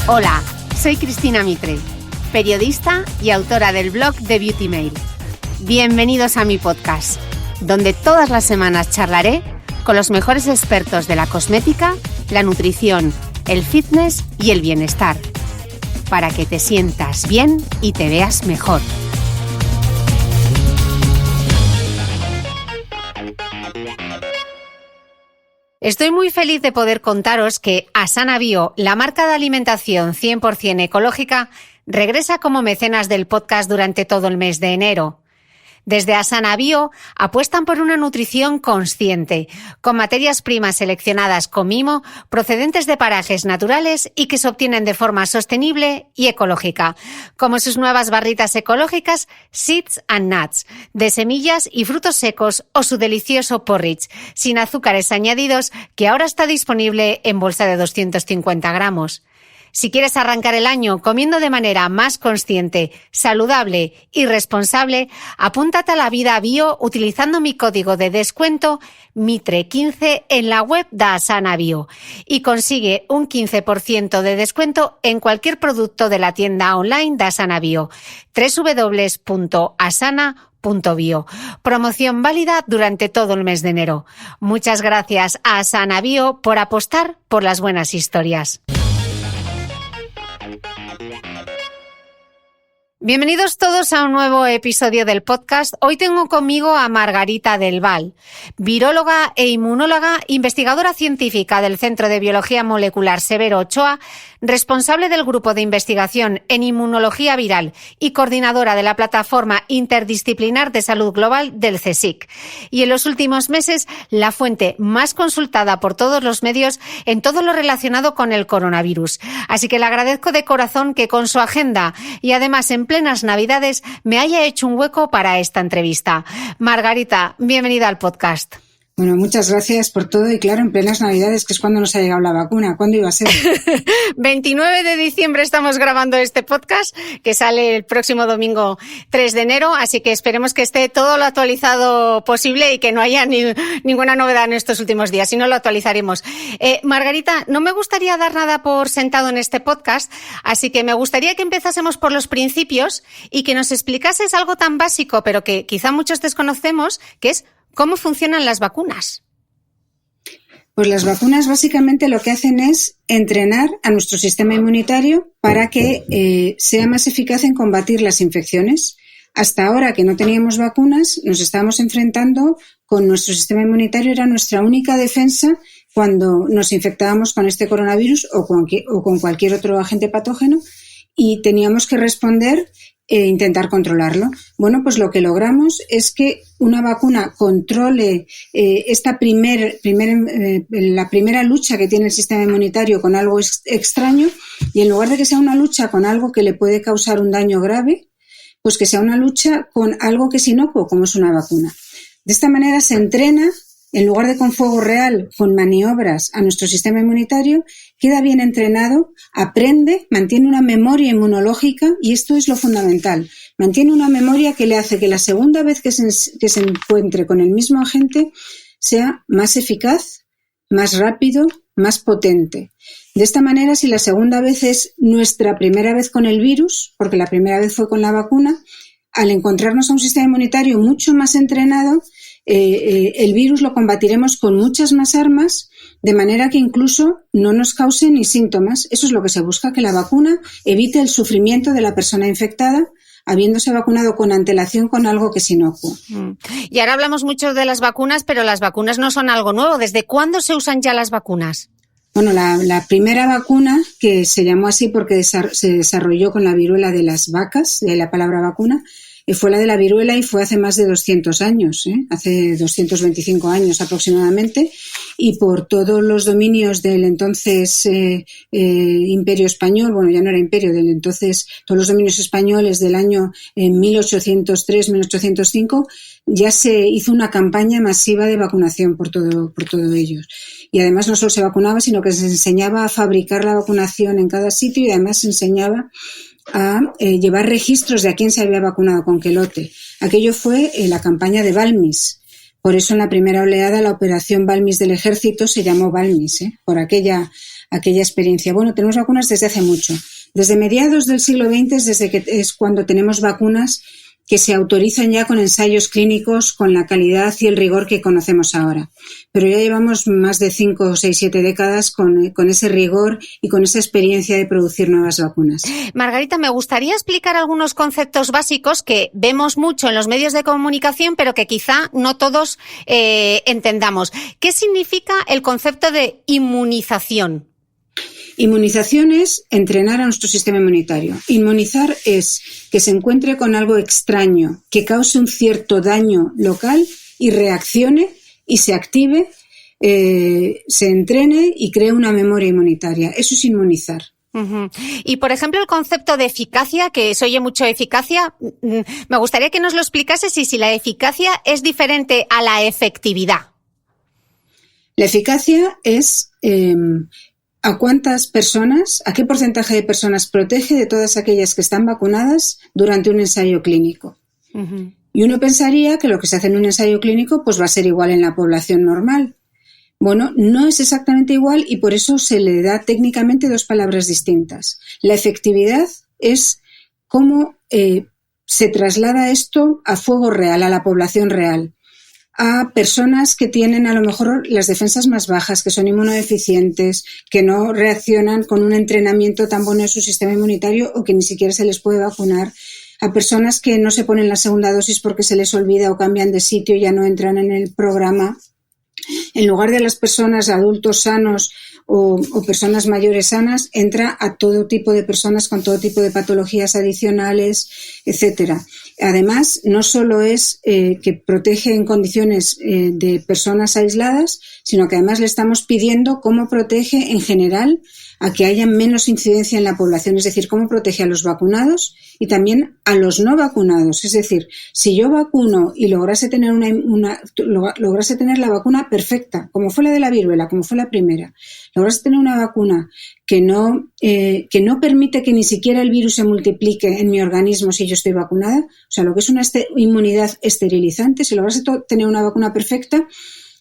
Hola, soy Cristina Mitre, periodista y autora del blog de Beauty Mail. Bienvenidos a mi podcast, donde todas las semanas charlaré con los mejores expertos de la cosmética, la nutrición, el fitness y el bienestar, para que te sientas bien y te veas mejor. Estoy muy feliz de poder contaros que Asana Bio, la marca de alimentación 100% ecológica, regresa como mecenas del podcast durante todo el mes de enero. Desde Asana Bio apuestan por una nutrición consciente, con materias primas seleccionadas con mimo, procedentes de parajes naturales y que se obtienen de forma sostenible y ecológica, como sus nuevas barritas ecológicas Seeds and Nuts, de semillas y frutos secos, o su delicioso porridge, sin azúcares añadidos, que ahora está disponible en bolsa de 250 gramos. Si quieres arrancar el año comiendo de manera más consciente, saludable y responsable, apúntate a la vida bio utilizando mi código de descuento MITRE15 en la web de Asana Bio y consigue un 15% de descuento en cualquier producto de la tienda online de Asana Bio, www.asana.bio. Promoción válida durante todo el mes de enero. Muchas gracias a Asana Bio por apostar por las buenas historias. Bienvenidos todos a un nuevo episodio del podcast. Hoy tengo conmigo a Margarita del Val, viróloga e inmunóloga, investigadora científica del Centro de Biología Molecular Severo Ochoa, responsable del Grupo de Investigación en Inmunología Viral y coordinadora de la Plataforma Interdisciplinar de Salud Global del CSIC. Y en los últimos meses, la fuente más consultada por todos los medios en todo lo relacionado con el coronavirus. Así que le agradezco de corazón que con su agenda y además en plenas Navidades me haya hecho un hueco para esta entrevista. Margarita, bienvenida al podcast. Bueno, muchas gracias por todo y claro, en plenas Navidades, que es cuando nos ha llegado la vacuna. ¿Cuándo iba a ser? 29 de diciembre estamos grabando este podcast, que sale el próximo domingo 3 de enero, así que esperemos que esté todo lo actualizado posible y que no haya ninguna novedad en estos últimos días, si no lo actualizaremos. Margarita, no me gustaría dar nada por sentado en este podcast, así que me gustaría que empezásemos por los principios y que nos explicases algo tan básico, pero que quizá muchos desconocemos, que es ¿cómo funcionan las vacunas? Pues las vacunas básicamente lo que hacen es entrenar a nuestro sistema inmunitario para que sea más eficaz en combatir las infecciones. Hasta ahora que no teníamos vacunas, nos estábamos enfrentando con nuestro sistema inmunitario, era nuestra única defensa cuando nos infectábamos con este coronavirus o con cualquier otro agente patógeno y teníamos que responder intentar controlarlo. Bueno, pues lo que logramos es que una vacuna controle la primera lucha que tiene el sistema inmunitario con algo extraño y en lugar de que sea una lucha con algo que le puede causar un daño grave, pues que sea una lucha con algo que es inocuo, como es una vacuna. De esta manera se entrena, en lugar de con fuego real, con maniobras a nuestro sistema inmunitario, queda bien entrenado, aprende, mantiene una memoria inmunológica y esto es lo fundamental. Mantiene una memoria que le hace que la segunda vez que se encuentre con el mismo agente sea más eficaz, más rápido, más potente. De esta manera, si la segunda vez es nuestra primera vez con el virus, porque la primera vez fue con la vacuna, al encontrarnos a un sistema inmunitario mucho más entrenado, el virus lo combatiremos con muchas más armas, de manera que incluso no nos cause ni síntomas. Eso es lo que se busca, que la vacuna evite el sufrimiento de la persona infectada, habiéndose vacunado con antelación con algo que es inocuo. Y ahora hablamos mucho de las vacunas, pero las vacunas no son algo nuevo. ¿Desde cuándo se usan ya las vacunas? Bueno, la primera vacuna, que se llamó así porque se desarrolló con la viruela de las vacas, de la palabra vacuna, fue la de la viruela y fue hace más de 200 años, hace 225 años aproximadamente, y por todos los dominios del entonces Imperio Español, bueno, ya no era imperio, del entonces todos los dominios españoles del año 1803-1805, ya se hizo una campaña masiva de vacunación por todo ellos. Y además no solo se vacunaba, sino que se enseñaba a fabricar la vacunación en cada sitio y además se enseñaba a llevar registros de a quién se había vacunado con qué lote. Aquello fue la campaña de Balmis. Por eso en la primera oleada la operación Balmis del ejército se llamó Balmis, por aquella aquella experiencia. Bueno, tenemos vacunas desde hace mucho. Desde mediados del siglo XX es cuando tenemos vacunas que se autorizan ya con ensayos clínicos con la calidad y el rigor que conocemos ahora. Pero ya llevamos más de 5, 6, 7 décadas con ese rigor y con esa experiencia de producir nuevas vacunas. Margarita, me gustaría explicar algunos conceptos básicos que vemos mucho en los medios de comunicación, pero que quizá no todos entendamos. ¿Qué significa el concepto de inmunización? Inmunización es entrenar a nuestro sistema inmunitario. Inmunizar es que se encuentre con algo extraño, que cause un cierto daño local y reaccione y se active, se entrene y cree una memoria inmunitaria. Eso es inmunizar. Uh-huh. Y, por ejemplo, el concepto de eficacia, que se oye mucho eficacia, me gustaría que nos lo explicases y si la eficacia es diferente a la efectividad. La eficacia es ¿a cuántas personas, a qué porcentaje de personas protege de todas aquellas que están vacunadas durante un ensayo clínico? Uh-huh. Y uno pensaría que lo que se hace en un ensayo clínico pues va a ser igual en la población normal. Bueno, no es exactamente igual y por eso se le da técnicamente 2 palabras distintas. La efectividad es cómo se traslada esto a fuego real, a la población real, a personas que tienen a lo mejor las defensas más bajas, que son inmunodeficientes, que no reaccionan con un entrenamiento tan bueno de su sistema inmunitario o que ni siquiera se les puede vacunar, a personas que no se ponen la segunda dosis porque se les olvida o cambian de sitio y ya no entran en el programa. En lugar de las personas adultos sanos o personas mayores sanas, entra a todo tipo de personas con todo tipo de patologías adicionales, etcétera. Además, no solo es que protege en condiciones de personas aisladas, sino que además le estamos pidiendo cómo protege en general a que haya menos incidencia en la población, es decir, cómo protege a los vacunados y también a los no vacunados. Es decir, si yo vacuno y lograse tener lograse tener la vacuna perfecta, como fue la de la viruela, como fue la primera, lograse tener una vacuna que no permite que ni siquiera el virus se multiplique en mi organismo si yo estoy vacunada, o sea, lo que es una inmunidad esterilizante, si lograse tener una vacuna perfecta,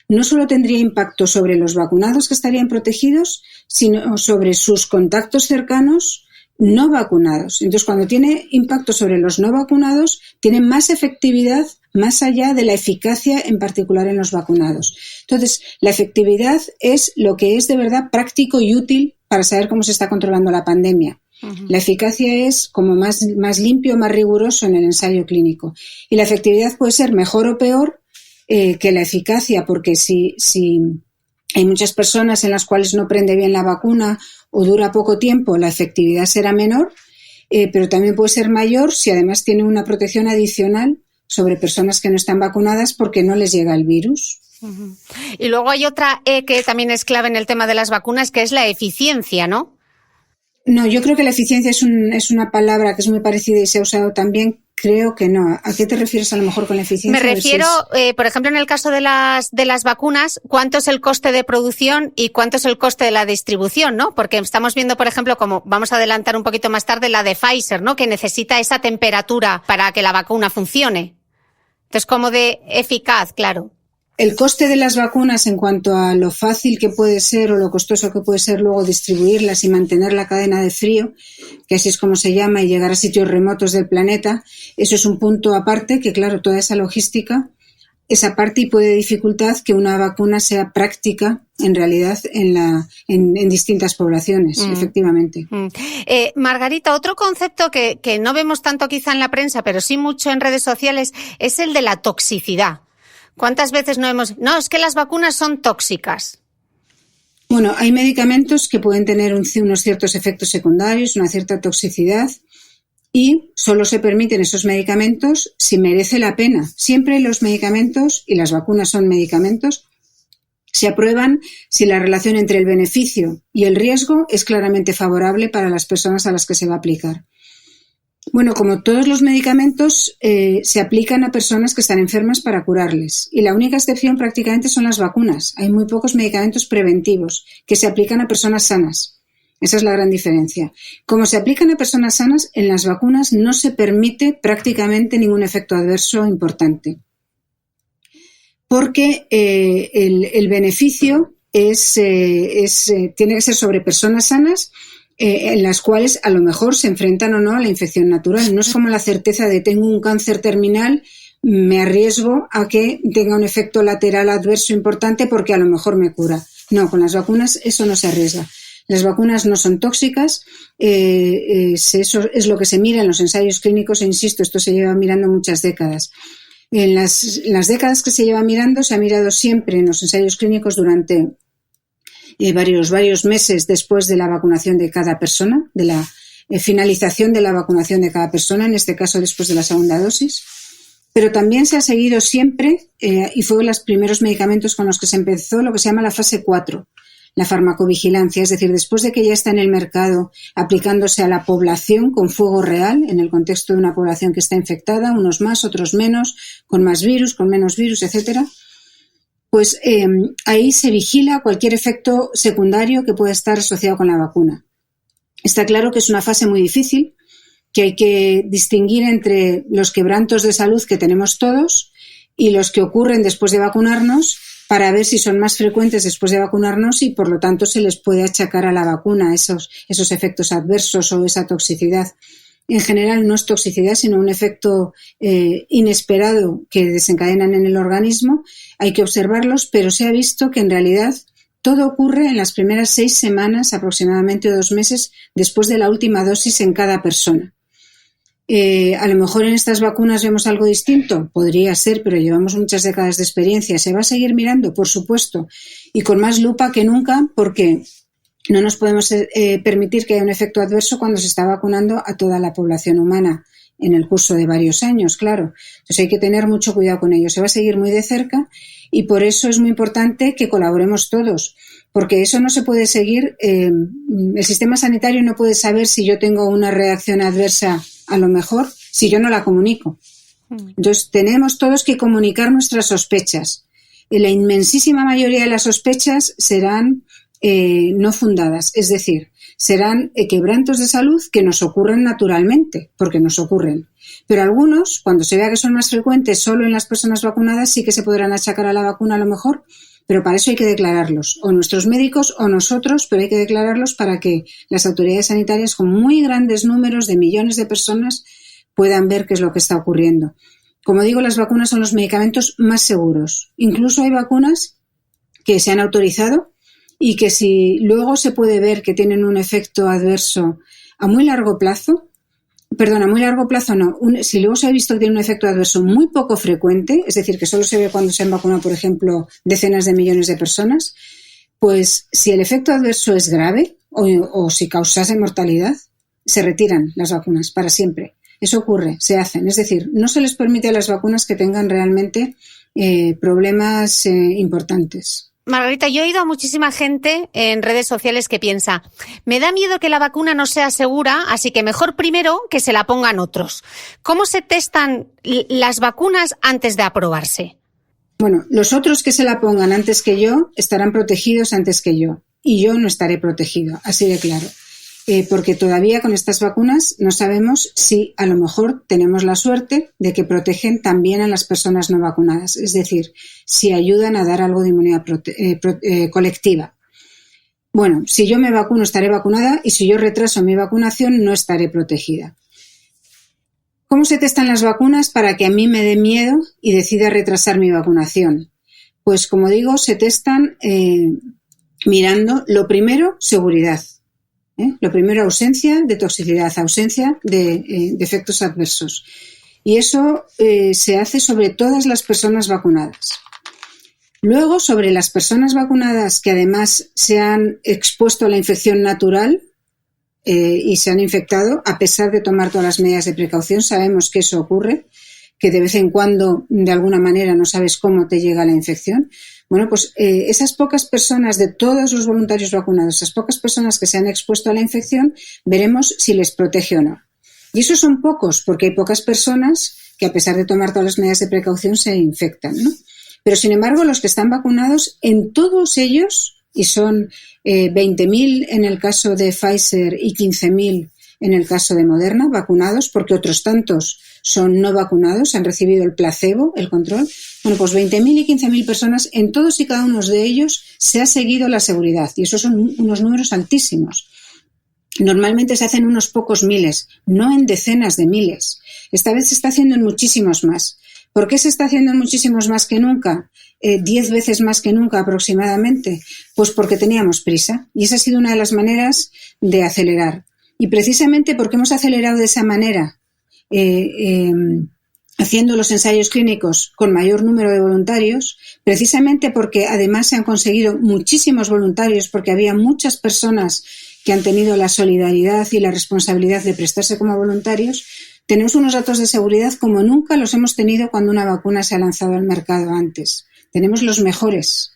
no solo tendría impacto sobre los vacunados que estarían protegidos, sino sobre sus contactos cercanos no vacunados. Entonces, cuando tiene impacto sobre los no vacunados, tiene más efectividad más allá de la eficacia, en particular en los vacunados. Entonces, la efectividad es lo que es de verdad práctico y útil para saber cómo se está controlando la pandemia. Uh-huh. La eficacia es como más limpio, más riguroso en el ensayo clínico. Y la efectividad puede ser mejor o peor que la eficacia, porque si hay muchas personas en las cuales no prende bien la vacuna o dura poco tiempo, la efectividad será menor, pero también puede ser mayor si además tiene una protección adicional sobre personas que no están vacunadas porque no les llega el virus. Uh-huh. Y luego hay otra que también es clave en el tema de las vacunas, que es la eficiencia, ¿no? No, yo creo que la eficiencia es una palabra que es muy parecida y se ha usado también. Creo que no. ¿A qué te refieres a lo mejor con la eficiencia? Me refiero, por ejemplo, en el caso de las vacunas, ¿cuánto es el coste de producción y cuánto es el coste de la distribución, ¿no? Porque estamos viendo, por ejemplo, como vamos a adelantar un poquito más tarde, la de Pfizer, ¿no? Que necesita esa temperatura para que la vacuna funcione. Entonces, como de eficaz, claro. El coste de las vacunas en cuanto a lo fácil que puede ser o lo costoso que puede ser luego distribuirlas y mantener la cadena de frío, que así es como se llama, y llegar a sitios remotos del planeta, eso es un punto aparte que, claro, toda esa logística, esa parte y puede dificultar que una vacuna sea práctica en realidad en distintas poblaciones, efectivamente. Margarita, otro concepto que no vemos tanto quizá en la prensa, pero sí mucho en redes sociales, es el de la toxicidad. ¿Cuántas veces no, es que las vacunas son tóxicas? Bueno, hay medicamentos que pueden tener unos ciertos efectos secundarios, una cierta toxicidad, y solo se permiten esos medicamentos si merece la pena. Siempre los medicamentos, y las vacunas son medicamentos, se aprueban si la relación entre el beneficio y el riesgo es claramente favorable para las personas a las que se va a aplicar. Bueno, como todos los medicamentos, se aplican a personas que están enfermas para curarles. Y la única excepción prácticamente son las vacunas. Hay muy pocos medicamentos preventivos que se aplican a personas sanas. Esa es la gran diferencia. Como se aplican a personas sanas, en las vacunas no se permite prácticamente ningún efecto adverso importante. Porque el beneficio tiene que ser sobre personas sanas en las cuales a lo mejor se enfrentan o no a la infección natural. No es como la certeza de tengo un cáncer terminal, me arriesgo a que tenga un efecto lateral adverso importante porque a lo mejor me cura. No, con las vacunas eso no se arriesga. Las vacunas no son tóxicas, eso es lo que se mira en los ensayos clínicos e insisto, esto se lleva mirando muchas décadas. En las décadas que se lleva mirando, se ha mirado siempre en los ensayos clínicos durante varios meses después de la vacunación de cada persona, de la finalización de la vacunación de cada persona, en este caso después de la segunda dosis. Pero también se ha seguido siempre, y fue los primeros medicamentos con los que se empezó lo que se llama la fase 4, la farmacovigilancia, es decir, después de que ya está en el mercado aplicándose a la población con fuego real, en el contexto de una población que está infectada, unos más, otros menos, con más virus, con menos virus, etcétera, pues ahí se vigila cualquier efecto secundario que pueda estar asociado con la vacuna. Está claro que es una fase muy difícil, que hay que distinguir entre los quebrantos de salud que tenemos todos y los que ocurren después de vacunarnos para ver si son más frecuentes después de vacunarnos y, por lo tanto, se les puede achacar a la vacuna esos efectos adversos o esa toxicidad. En general no es toxicidad, sino un efecto inesperado que desencadenan en el organismo. Hay que observarlos, pero se ha visto que en realidad todo ocurre en las primeras 6 semanas aproximadamente o 2 meses después de la última dosis en cada persona. A lo mejor en estas vacunas vemos algo distinto, podría ser, pero llevamos muchas décadas de experiencia. ¿Se va a seguir mirando? Por supuesto, y con más lupa que nunca, porque no nos podemos permitir que haya un efecto adverso cuando se está vacunando a toda la población humana en el curso de varios años, claro. Entonces hay que tener mucho cuidado con ello. Se va a seguir muy de cerca y por eso es muy importante que colaboremos todos, porque eso no se puede seguir. El sistema sanitario no puede saber si yo tengo una reacción adversa, a lo mejor, si yo no la comunico. Entonces tenemos todos que comunicar nuestras sospechas. La inmensísima mayoría de las sospechas serán no fundadas, es decir, serán quebrantos de salud que nos ocurren naturalmente, porque nos ocurren. Pero algunos, cuando se vea que son más frecuentes solo en las personas vacunadas, sí que se podrán achacar a la vacuna a lo mejor, pero para eso hay que declararlos, o nuestros médicos o nosotros, pero hay que declararlos para que las autoridades sanitarias, con muy grandes números de millones de personas, puedan ver qué es lo que está ocurriendo. Como digo, las vacunas son los medicamentos más seguros. Incluso hay vacunas que se han autorizado y que si luego se puede ver que tienen un efecto adverso a muy largo plazo, si luego se ha visto que tiene un efecto adverso muy poco frecuente, es decir, que solo se ve cuando se han vacunado, por ejemplo, decenas de millones de personas, pues si el efecto adverso es grave o si causase mortalidad, se retiran las vacunas para siempre. Eso ocurre, se hacen. Es decir, no se les permite a las vacunas que tengan realmente problemas importantes. Margarita, yo he oído a muchísima gente en redes sociales que piensa, me da miedo que la vacuna no sea segura, así que mejor primero que se la pongan otros. ¿Cómo se testan las vacunas antes de aprobarse? Bueno, los otros que se la pongan antes que yo estarán protegidos antes que yo y yo no estaré protegido, así de claro. Porque todavía con estas vacunas no sabemos si a lo mejor tenemos la suerte de que protegen también a las personas no vacunadas, es decir, si ayudan a dar algo de inmunidad colectiva. Bueno, si yo me vacuno estaré vacunada y si yo retraso mi vacunación no estaré protegida. ¿Cómo se testan las vacunas para que a mí me dé miedo y decida retrasar mi vacunación? Pues como digo, se testan mirando, lo primero, seguridad. Lo primero, ausencia de toxicidad, ausencia de efectos adversos. Y eso se hace sobre todas las personas vacunadas. Luego, sobre las personas vacunadas que además se han expuesto a la infección natural y se han infectado, a pesar de tomar todas las medidas de precaución, sabemos que eso ocurre, que de vez en cuando, de alguna manera, no sabes cómo te llega la infección. Bueno, pues esas pocas personas de todos los voluntarios vacunados, esas pocas personas que se han expuesto a la infección, veremos si les protege o no. Y esos son pocos, porque hay pocas personas que a pesar de tomar todas las medidas de precaución se infectan, ¿no? Pero sin embargo, los que están vacunados, en todos ellos, y son 20.000 en el caso de Pfizer y 15.000 en el caso de Moderna, vacunados, porque otros tantos son no vacunados, han recibido el placebo, el control. Bueno, pues 20.000 y 15.000 personas, en todos y cada uno de ellos se ha seguido la seguridad, y esos son unos números altísimos. Normalmente se hacen unos pocos miles, no en decenas de miles. Esta vez se está haciendo en muchísimos más. ¿Por qué se está haciendo en muchísimos más que nunca? 10 veces más que nunca aproximadamente. Pues porque teníamos prisa, y esa ha sido una de las maneras de acelerar. Y precisamente porque hemos acelerado de esa manera, haciendo los ensayos clínicos con mayor número de voluntarios, precisamente porque además se han conseguido muchísimos voluntarios, porque había muchas personas que han tenido la solidaridad y la responsabilidad de prestarse como voluntarios, tenemos unos datos de seguridad como nunca los hemos tenido cuando una vacuna se ha lanzado al mercado antes. Tenemos los mejores.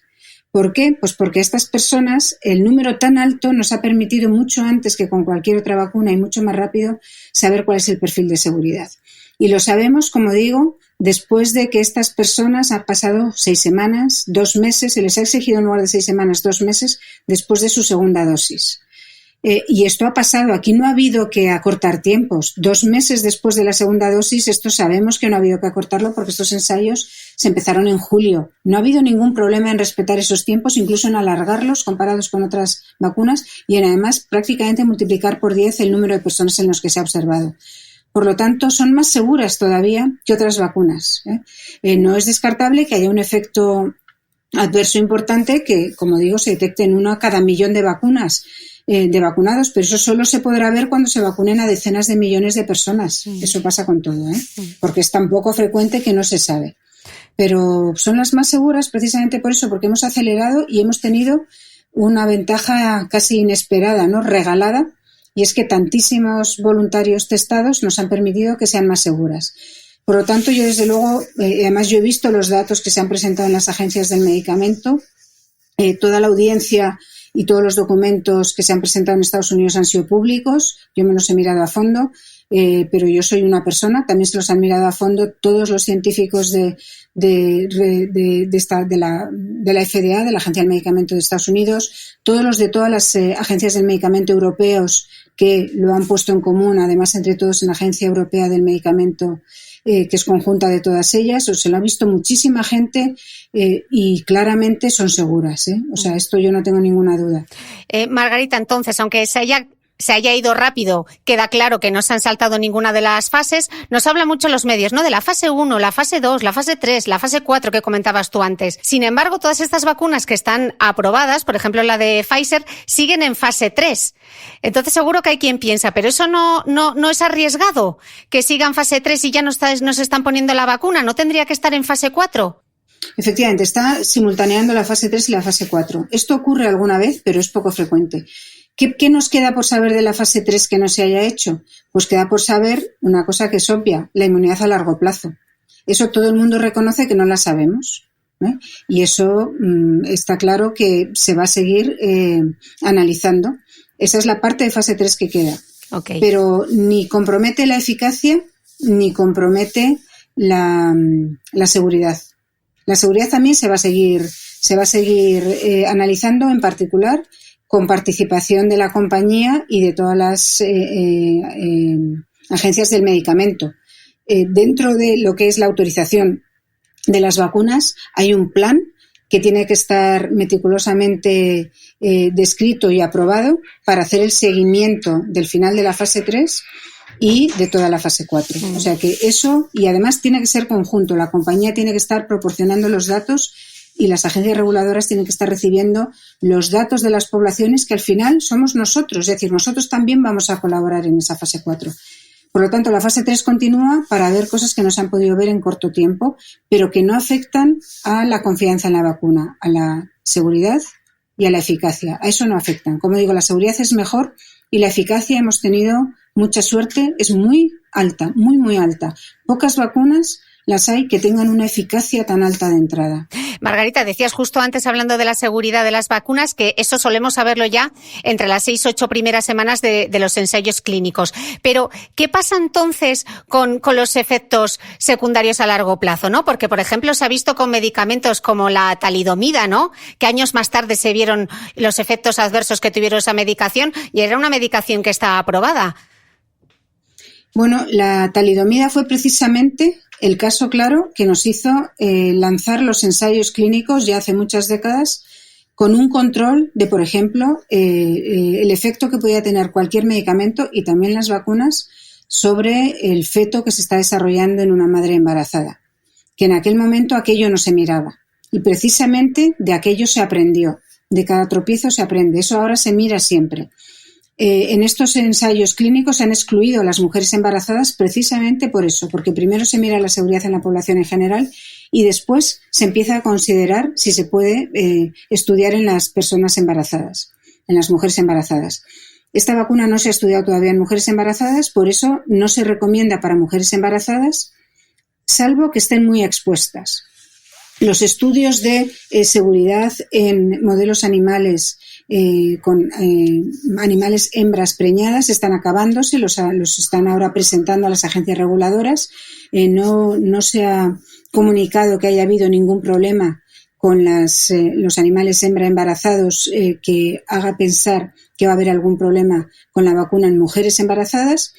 ¿Por qué? Pues porque estas personas, el número tan alto nos ha permitido mucho antes que con cualquier otra vacuna y mucho más rápido saber cuál es el perfil de seguridad. Y lo sabemos, como digo, después de que estas personas han pasado 6 semanas, 2 meses, se les ha exigido en lugar de 6 semanas, 2 meses después de su segunda dosis. Y esto ha pasado, aquí no ha habido que acortar tiempos. 2 meses después de la segunda dosis, esto sabemos que no ha habido que acortarlo porque estos ensayos se empezaron en julio. No ha habido ningún problema en respetar esos tiempos, incluso en alargarlos comparados con otras vacunas y en además prácticamente multiplicar por 10 el número de personas en los que se ha observado. Por lo tanto, son más seguras todavía que otras vacunas. No es descartable que haya un efecto adverso importante que, como digo, se detecte en 1 a cada millón de vacunas. De vacunados, pero eso solo se podrá ver cuando se vacunen a decenas de millones de personas. Eso pasa con todo, porque es tan poco frecuente que no se sabe. Pero son las más seguras precisamente por eso, porque hemos acelerado y hemos tenido una ventaja casi inesperada, ¿no? Regalada, y es que tantísimos voluntarios testados nos han permitido que sean más seguras. Por lo tanto, yo desde luego, además yo he visto los datos que se han presentado en las agencias del medicamento, toda la audiencia y todos los documentos que se han presentado en Estados Unidos han sido públicos. Yo me los he mirado a fondo, pero yo soy una persona, también se los han mirado a fondo todos los científicos de la FDA, de la Agencia del Medicamento de Estados Unidos, todos los de todas las agencias del medicamento europeos que lo han puesto en común, además entre todos en la Agencia Europea del Medicamento, que es conjunta de todas ellas. Se lo ha visto muchísima gente y claramente son seguras. O sea, esto yo no tengo ninguna duda. Margarita, entonces, aunque se haya ido rápido, queda claro que no se han saltado ninguna de las fases. Nos hablan mucho los medios, ¿no? De la fase 1, la fase 2, la fase 3, la fase 4 que comentabas tú antes. Sin embargo, todas estas vacunas que están aprobadas, por ejemplo la de Pfizer, siguen en fase 3. Entonces seguro que hay quien piensa, pero eso no es arriesgado, que sigan fase 3 y ya no se están poniendo la vacuna, ¿no tendría que estar en fase 4? Efectivamente, está simultaneando la fase 3 y la fase 4. Esto ocurre alguna vez, pero es poco frecuente. ¿Qué nos queda por saber de la fase 3 que no se haya hecho? Pues queda por saber una cosa que es obvia, la inmunidad a largo plazo. Eso todo el mundo reconoce que no la sabemos, y eso está claro que se va a seguir analizando. Esa es la parte de fase 3 que queda. Okay. Pero ni compromete la eficacia ni compromete la seguridad. La seguridad también se va a seguir analizando, en particular con participación de la compañía y de todas las agencias del medicamento. Dentro de lo que es la autorización de las vacunas hay un plan que tiene que estar meticulosamente descrito y aprobado para hacer el seguimiento del final de la fase 3 y de toda la fase 4. O sea que eso, y además tiene que ser conjunto, la compañía tiene que estar proporcionando los datos y las agencias reguladoras tienen que estar recibiendo los datos de las poblaciones que al final somos nosotros, es decir, nosotros también vamos a colaborar en esa fase 4. Por lo tanto, la fase 3 continúa para ver cosas que no se han podido ver en corto tiempo, pero que no afectan a la confianza en la vacuna, a la seguridad y a la eficacia. A eso no afectan. Como digo, la seguridad es mejor y la eficacia hemos tenido mucha suerte, es muy alta, muy, muy alta. Pocas vacunas las hay que tengan una eficacia tan alta de entrada. Margarita, decías justo antes, hablando de la seguridad de las vacunas, que eso solemos saberlo ya entre las 6-8 primeras semanas de los ensayos clínicos. Pero, ¿qué pasa entonces con los efectos secundarios a largo plazo, no? Porque, por ejemplo, se ha visto con medicamentos como la talidomida, ¿no? Que años más tarde se vieron los efectos adversos que tuvieron esa medicación y era una medicación que estaba aprobada. Bueno, la talidomida fue precisamente el caso claro que nos hizo lanzar los ensayos clínicos ya hace muchas décadas con un control de, por ejemplo, el efecto que podía tener cualquier medicamento y también las vacunas sobre el feto que se está desarrollando en una madre embarazada, que en aquel momento aquello no se miraba. Y precisamente de aquello se aprendió, de cada tropiezo se aprende, eso ahora se mira siempre. En estos ensayos clínicos se han excluido a las mujeres embarazadas precisamente por eso, porque primero se mira la seguridad en la población en general y después se empieza a considerar si se puede estudiar en las personas embarazadas, en las mujeres embarazadas. Esta vacuna no se ha estudiado todavía en mujeres embarazadas, por eso no se recomienda para mujeres embarazadas, salvo que estén muy expuestas. Los estudios de seguridad en modelos animales con animales hembras preñadas están acabándose, los están ahora presentando a las agencias reguladoras. No se ha comunicado que haya habido ningún problema con los animales hembra embarazados que haga pensar que va a haber algún problema con la vacuna en mujeres embarazadas.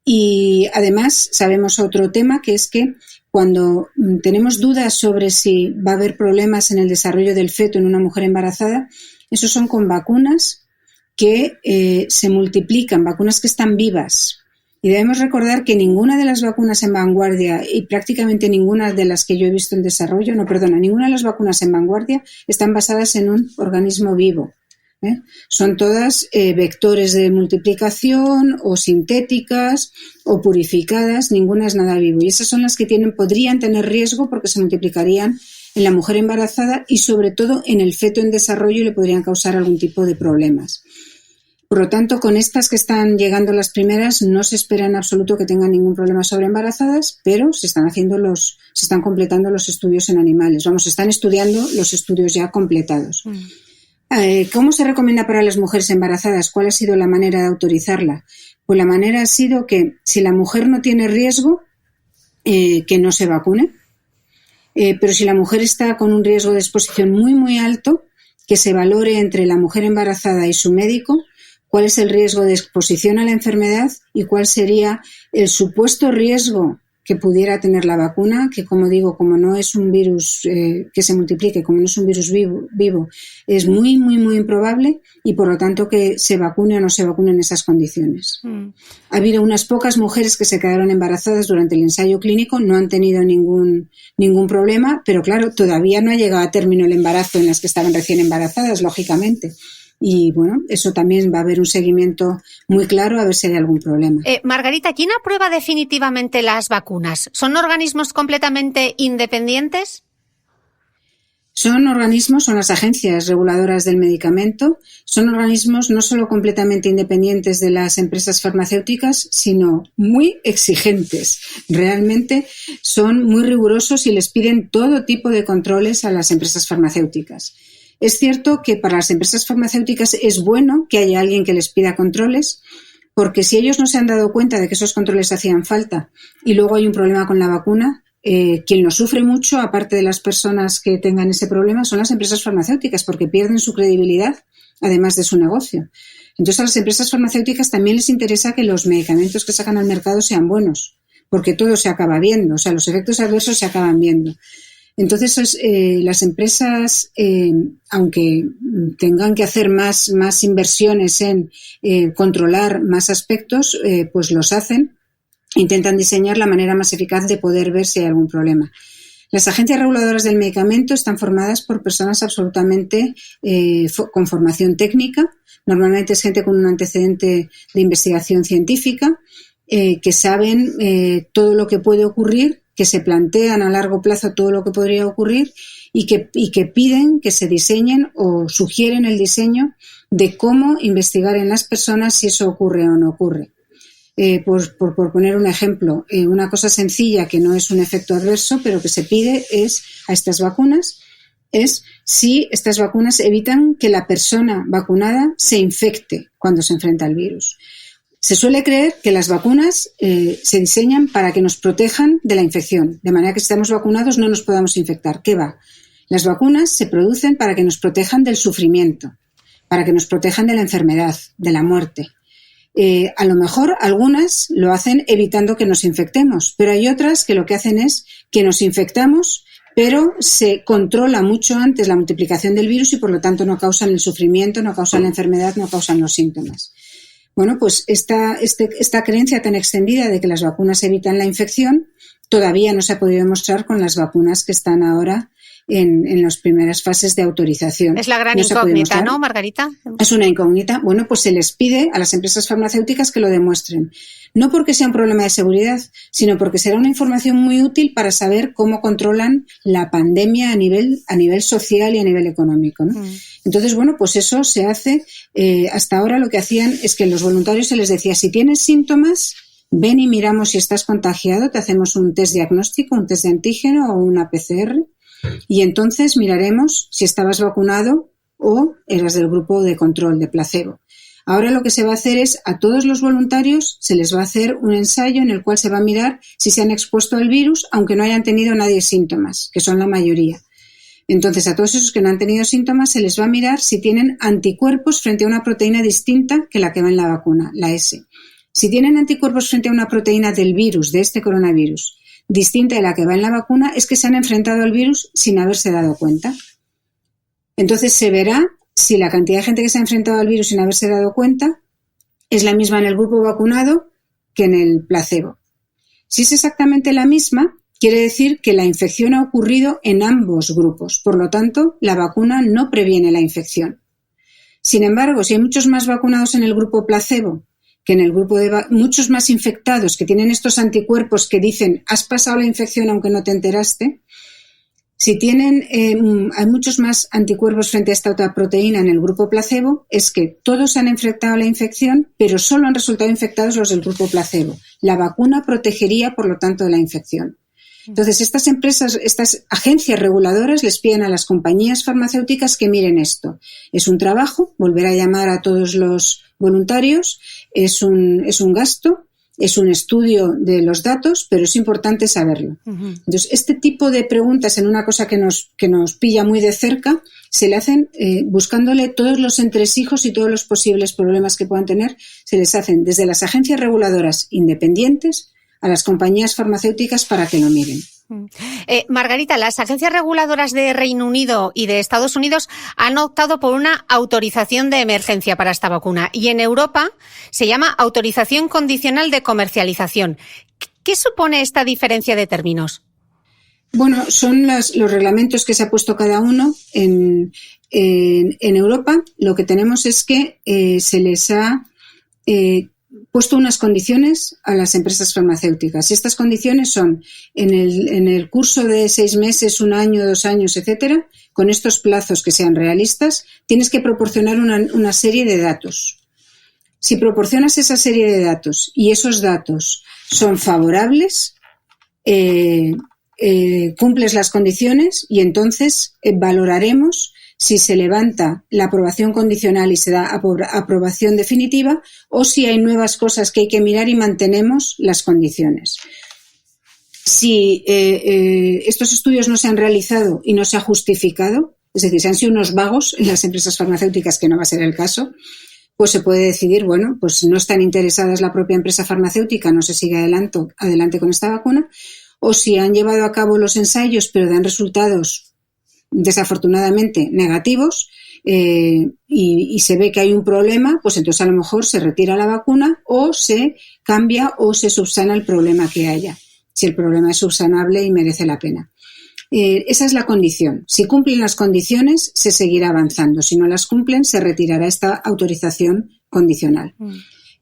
Y además sabemos otro tema, que es que cuando tenemos dudas sobre si va a haber problemas en el desarrollo del feto en una mujer embarazada, esos son con vacunas que se multiplican, vacunas que están vivas. Y debemos recordar que ninguna de las vacunas en vanguardia y prácticamente ninguna de las que yo he visto en desarrollo, ninguna de las vacunas en vanguardia están basadas en un organismo vivo. Son todas vectores de multiplicación o sintéticas o purificadas, ninguna es nada vivo. Y esas son las que podrían tener riesgo porque se multiplicarían en la mujer embarazada y sobre todo en el feto en desarrollo y le podrían causar algún tipo de problemas. Por lo tanto, con estas que están llegando las primeras no se espera en absoluto que tengan ningún problema sobre embarazadas, pero se están completando los estudios en animales. Se están estudiando los estudios ya completados. ¿Cómo se recomienda para las mujeres embarazadas? ¿Cuál ha sido la manera de autorizarla? Pues la manera ha sido que si la mujer no tiene riesgo, que no se vacune. Pero si la mujer está con un riesgo de exposición muy, muy alto, que se valore entre la mujer embarazada y su médico cuál es el riesgo de exposición a la enfermedad y cuál sería el supuesto riesgo que pudiera tener la vacuna, que como digo, como no es un virus que se multiplique, como no es un virus vivo, es muy, muy, muy improbable y por lo tanto que se vacune o no se vacune en esas condiciones. Ha habido unas pocas mujeres que se quedaron embarazadas durante el ensayo clínico, no han tenido ningún problema, pero claro, todavía no ha llegado a término el embarazo en las que estaban recién embarazadas, lógicamente. Y bueno, eso también va a haber un seguimiento muy claro a ver si hay algún problema. Margarita, ¿quién aprueba definitivamente las vacunas? ¿Son organismos completamente independientes? Son las agencias reguladoras del medicamento, son organismos no solo completamente independientes de las empresas farmacéuticas, sino muy exigentes. Realmente son muy rigurosos y les piden todo tipo de controles a las empresas farmacéuticas. Es cierto que para las empresas farmacéuticas es bueno que haya alguien que les pida controles, porque si ellos no se han dado cuenta de que esos controles hacían falta y luego hay un problema con la vacuna, quien lo sufre mucho, aparte de las personas que tengan ese problema, son las empresas farmacéuticas, porque pierden su credibilidad, además de su negocio. Entonces a las empresas farmacéuticas también les interesa que los medicamentos que sacan al mercado sean buenos, porque todo se acaba viendo, o sea, los efectos adversos se acaban viendo. Entonces, las empresas, aunque tengan que hacer más inversiones en controlar más aspectos, pues los hacen, intentan diseñar la manera más eficaz de poder ver si hay algún problema. Las agencias reguladoras del medicamento están formadas por personas absolutamente con formación técnica, normalmente es gente con un antecedente de investigación científica, que saben todo lo que puede ocurrir, que se plantean a largo plazo todo lo que podría ocurrir y que piden que se diseñen o sugieren el diseño de cómo investigar en las personas si eso ocurre o no ocurre. Por poner un ejemplo, una cosa sencilla que no es un efecto adverso, pero que se pide a estas vacunas, es si estas vacunas evitan que la persona vacunada se infecte cuando se enfrenta al virus. Se suele creer que las vacunas se diseñan para que nos protejan de la infección, de manera que si estamos vacunados no nos podamos infectar. ¿Qué va? Las vacunas se producen para que nos protejan del sufrimiento, para que nos protejan de la enfermedad, de la muerte. A lo mejor algunas lo hacen evitando que nos infectemos, pero hay otras que lo que hacen es que nos infectamos, pero se controla mucho antes la multiplicación del virus y por lo tanto no causan el sufrimiento, no causan la enfermedad, no causan los síntomas. Bueno, pues esta creencia tan extendida de que las vacunas evitan la infección todavía no se ha podido demostrar con las vacunas que están ahora en las primeras fases de autorización. Es la gran incógnita, ¿no, Margarita? Es una incógnita. Bueno, pues se les pide a las empresas farmacéuticas que lo demuestren. No porque sea un problema de seguridad, sino porque será una información muy útil para saber cómo controlan la pandemia a nivel social y a nivel económico, ¿no? Entonces, bueno, pues eso se hace. Hasta ahora lo que hacían es que a los voluntarios se les decía, si tienes síntomas, ven y miramos si estás contagiado, te hacemos un test diagnóstico, un test de antígeno o una PCR. Y entonces miraremos si estabas vacunado o eras del grupo de control, de placebo. Ahora lo que se va a hacer es a todos los voluntarios se les va a hacer un ensayo en el cual se va a mirar si se han expuesto al virus, aunque no hayan tenido nadie síntomas, que son la mayoría. Entonces a todos esos que no han tenido síntomas se les va a mirar si tienen anticuerpos frente a una proteína distinta que la que va en la vacuna, la S. Si tienen anticuerpos frente a una proteína del virus, de este coronavirus, distinta de la que va en la vacuna, es que se han enfrentado al virus sin haberse dado cuenta. Entonces se verá si la cantidad de gente que se ha enfrentado al virus sin haberse dado cuenta es la misma en el grupo vacunado que en el placebo. Si es exactamente la misma, quiere decir que la infección ha ocurrido en ambos grupos. Por lo tanto, la vacuna no previene la infección. Sin embargo, si hay muchos más vacunados en el grupo placebo que en el grupo de muchos más infectados que tienen estos anticuerpos que dicen has pasado la infección aunque no te enteraste, si tienen hay muchos más anticuerpos frente a esta otra proteína en el grupo placebo, es que todos han enfrentado la infección, pero solo han resultado infectados los del grupo placebo. La vacuna protegería, por lo tanto, de la infección. Entonces, estas empresas, estas agencias reguladoras les piden a las compañías farmacéuticas que miren esto. Es un trabajo, volver a llamar a todos los voluntarios, es un gasto, es un estudio de los datos, pero es importante saberlo. Entonces, este tipo de preguntas en una cosa que nos pilla muy de cerca, se le hacen buscándole todos los entresijos y todos los posibles problemas que puedan tener, se les hacen desde las agencias reguladoras independientes a las compañías farmacéuticas para que lo miren. Margarita, las agencias reguladoras de Reino Unido y de Estados Unidos han optado por una autorización de emergencia para esta vacuna y en Europa se llama autorización condicional de comercialización. ¿Qué supone esta diferencia de términos? Bueno, son los reglamentos que se ha puesto cada uno. En Europa lo que tenemos es que se les ha puesto unas condiciones a las empresas farmacéuticas. Y estas condiciones son, en el curso de 6 meses, 1 año, 2 años, etcétera, con estos plazos que sean realistas, tienes que proporcionar una serie de datos. Si proporcionas esa serie de datos y esos datos son favorables, cumples las condiciones y entonces valoraremos si se levanta la aprobación condicional y se da aprobación definitiva o si hay nuevas cosas que hay que mirar y mantenemos las condiciones. Si estos estudios no se han realizado y no se ha justificado, es decir, si han sido unos vagos en las empresas farmacéuticas, que no va a ser el caso, pues se puede decidir, bueno, pues si no están interesadas la propia empresa farmacéutica, no se sigue adelante con esta vacuna, o si han llevado a cabo los ensayos pero dan resultados desafortunadamente negativos y se ve que hay un problema, pues entonces a lo mejor se retira la vacuna o se cambia o se subsana el problema que haya, si el problema es subsanable y merece la pena. Esa es la condición. Si cumplen las condiciones, se seguirá avanzando. Si no las cumplen, se retirará esta autorización condicional.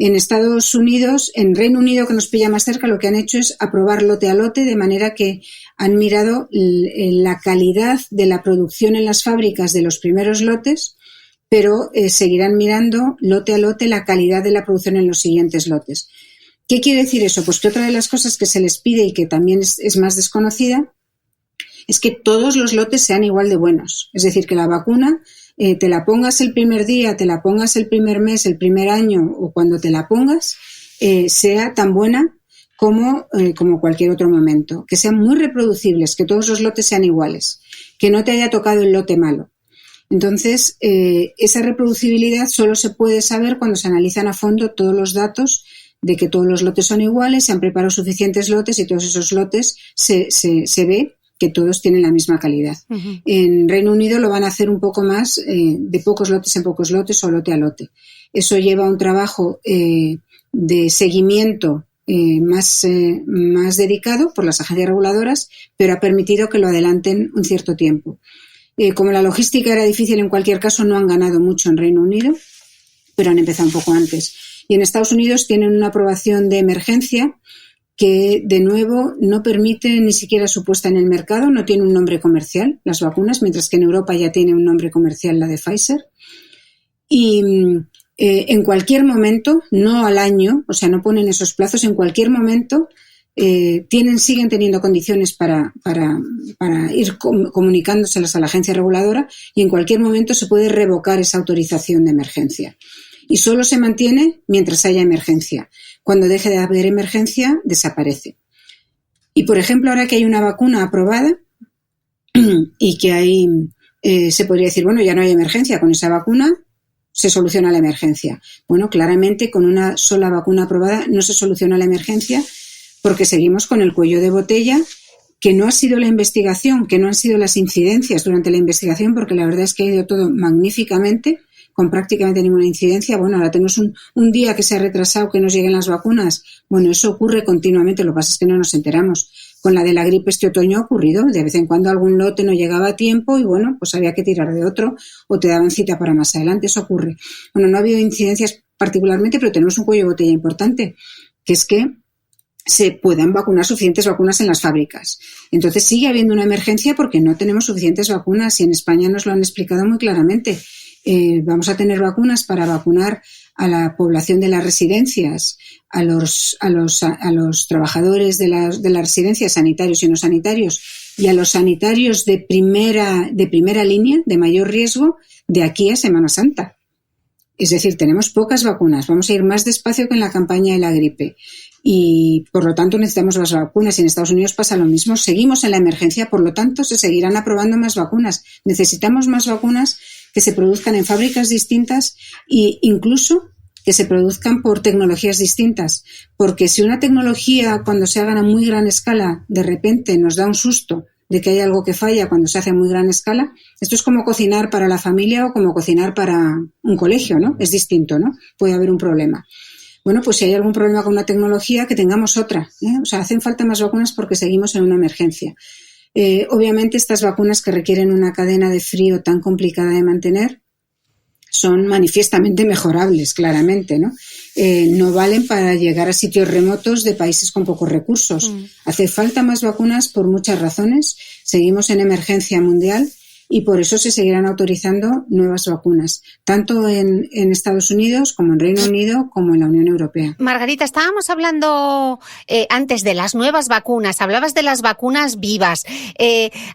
En Estados Unidos, en Reino Unido, que nos pilla más cerca, lo que han hecho es aprobar lote a lote, de manera que han mirado la calidad de la producción en las fábricas de los primeros lotes, pero seguirán mirando lote a lote la calidad de la producción en los siguientes lotes. ¿Qué quiere decir eso? Pues que otra de las cosas que se les pide y que también es más desconocida es que todos los lotes sean igual de buenos. Es decir, que la vacuna te la pongas el primer día, te la pongas el primer mes, el primer año o cuando te la pongas, sea tan buena como cualquier otro momento. Que sean muy reproducibles, que todos los lotes sean iguales, que no te haya tocado el lote malo. Entonces, esa reproducibilidad solo se puede saber cuando se analizan a fondo todos los datos de que todos los lotes son iguales, se han preparado suficientes lotes y todos esos lotes se ve que todos tienen la misma calidad. Uh-huh. En Reino Unido lo van a hacer un poco más de pocos lotes en pocos lotes o lote a lote. Eso lleva un trabajo de seguimiento más dedicado por las agencias reguladoras, pero ha permitido que lo adelanten un cierto tiempo. Como la logística era difícil en cualquier caso, no han ganado mucho en Reino Unido, pero han empezado un poco antes. Y en Estados Unidos tienen una aprobación de emergencia que, de nuevo, no permite ni siquiera su puesta en el mercado, no tiene un nombre comercial, las vacunas, mientras que en Europa ya tiene un nombre comercial la de Pfizer. Y en cualquier momento, no al año, o sea, no ponen esos plazos, en cualquier momento siguen teniendo condiciones para ir comunicándoselas a la agencia reguladora y en cualquier momento se puede revocar esa autorización de emergencia. Y solo se mantiene mientras haya emergencia. Cuando deje de haber emergencia, desaparece. Y, por ejemplo, ahora que hay una vacuna aprobada y que hay, se podría decir, bueno, ya no hay emergencia, con esa vacuna se soluciona la emergencia. Bueno, claramente con una sola vacuna aprobada no se soluciona la emergencia porque seguimos con el cuello de botella, que no ha sido la investigación, que no han sido las incidencias durante la investigación, porque la verdad es que ha ido todo magníficamente, con prácticamente ninguna incidencia. Bueno, ahora tenemos un día que se ha retrasado que nos lleguen las vacunas. Bueno, eso ocurre continuamente, lo que pasa es que no nos enteramos. Con la de la gripe este otoño ha ocurrido, de vez en cuando algún lote no llegaba a tiempo y bueno, pues había que tirar de otro o te daban cita para más adelante, eso ocurre. Bueno, no ha habido incidencias particularmente, pero tenemos un cuello de botella importante, que es que se puedan vacunar suficientes vacunas en las fábricas. Entonces sigue habiendo una emergencia porque no tenemos suficientes vacunas y en España nos lo han explicado muy claramente. Vamos a tener vacunas para vacunar a la población de las residencias, a los trabajadores de las residencias, sanitarios y no sanitarios, y a los sanitarios de primera línea, de mayor riesgo, de aquí a Semana Santa. Es decir, tenemos pocas vacunas, vamos a ir más despacio que en la campaña de la gripe y por lo tanto necesitamos las vacunas. Y en Estados Unidos pasa lo mismo, seguimos en la emergencia, por lo tanto se seguirán aprobando más vacunas. Necesitamos más vacunas que se produzcan en fábricas distintas e incluso que se produzcan por tecnologías distintas, porque si una tecnología cuando se haga a muy gran escala de repente nos da un susto de que hay algo que falla cuando se hace a muy gran escala, esto es como cocinar para la familia o como cocinar para un colegio, ¿no? Es distinto, ¿no? Puede haber un problema. Bueno, pues si hay algún problema con una tecnología, que tengamos otra, ¿eh? O sea, hacen falta más vacunas porque seguimos en una emergencia. Obviamente estas vacunas que requieren una cadena de frío tan complicada de mantener son manifiestamente mejorables, claramente, ¿no? No valen para llegar a sitios remotos de países con pocos recursos. Hace falta más vacunas por muchas razones. Seguimos en emergencia mundial y por eso se seguirán autorizando nuevas vacunas, tanto en Estados Unidos como en Reino Unido como en la Unión Europea. Margarita, estábamos hablando antes de las nuevas vacunas, hablabas de las vacunas vivas,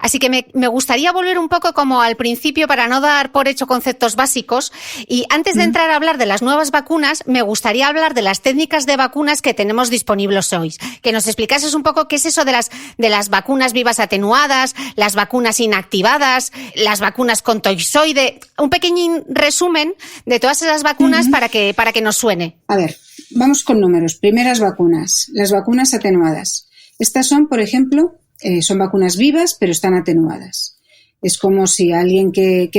así que me gustaría volver un poco como al principio para no dar por hecho conceptos básicos y antes de entrar a hablar de las nuevas vacunas, me gustaría hablar de las técnicas de vacunas que tenemos disponibles hoy, que nos explicases un poco qué es eso de las vacunas vivas atenuadas, las vacunas inactivadas, las vacunas con toxoide, un pequeño resumen de todas esas vacunas para que nos suene. A ver, vamos con números. Primeras vacunas, las vacunas atenuadas. Estas son, por ejemplo, son vacunas vivas, pero están atenuadas. Es como si a alguien que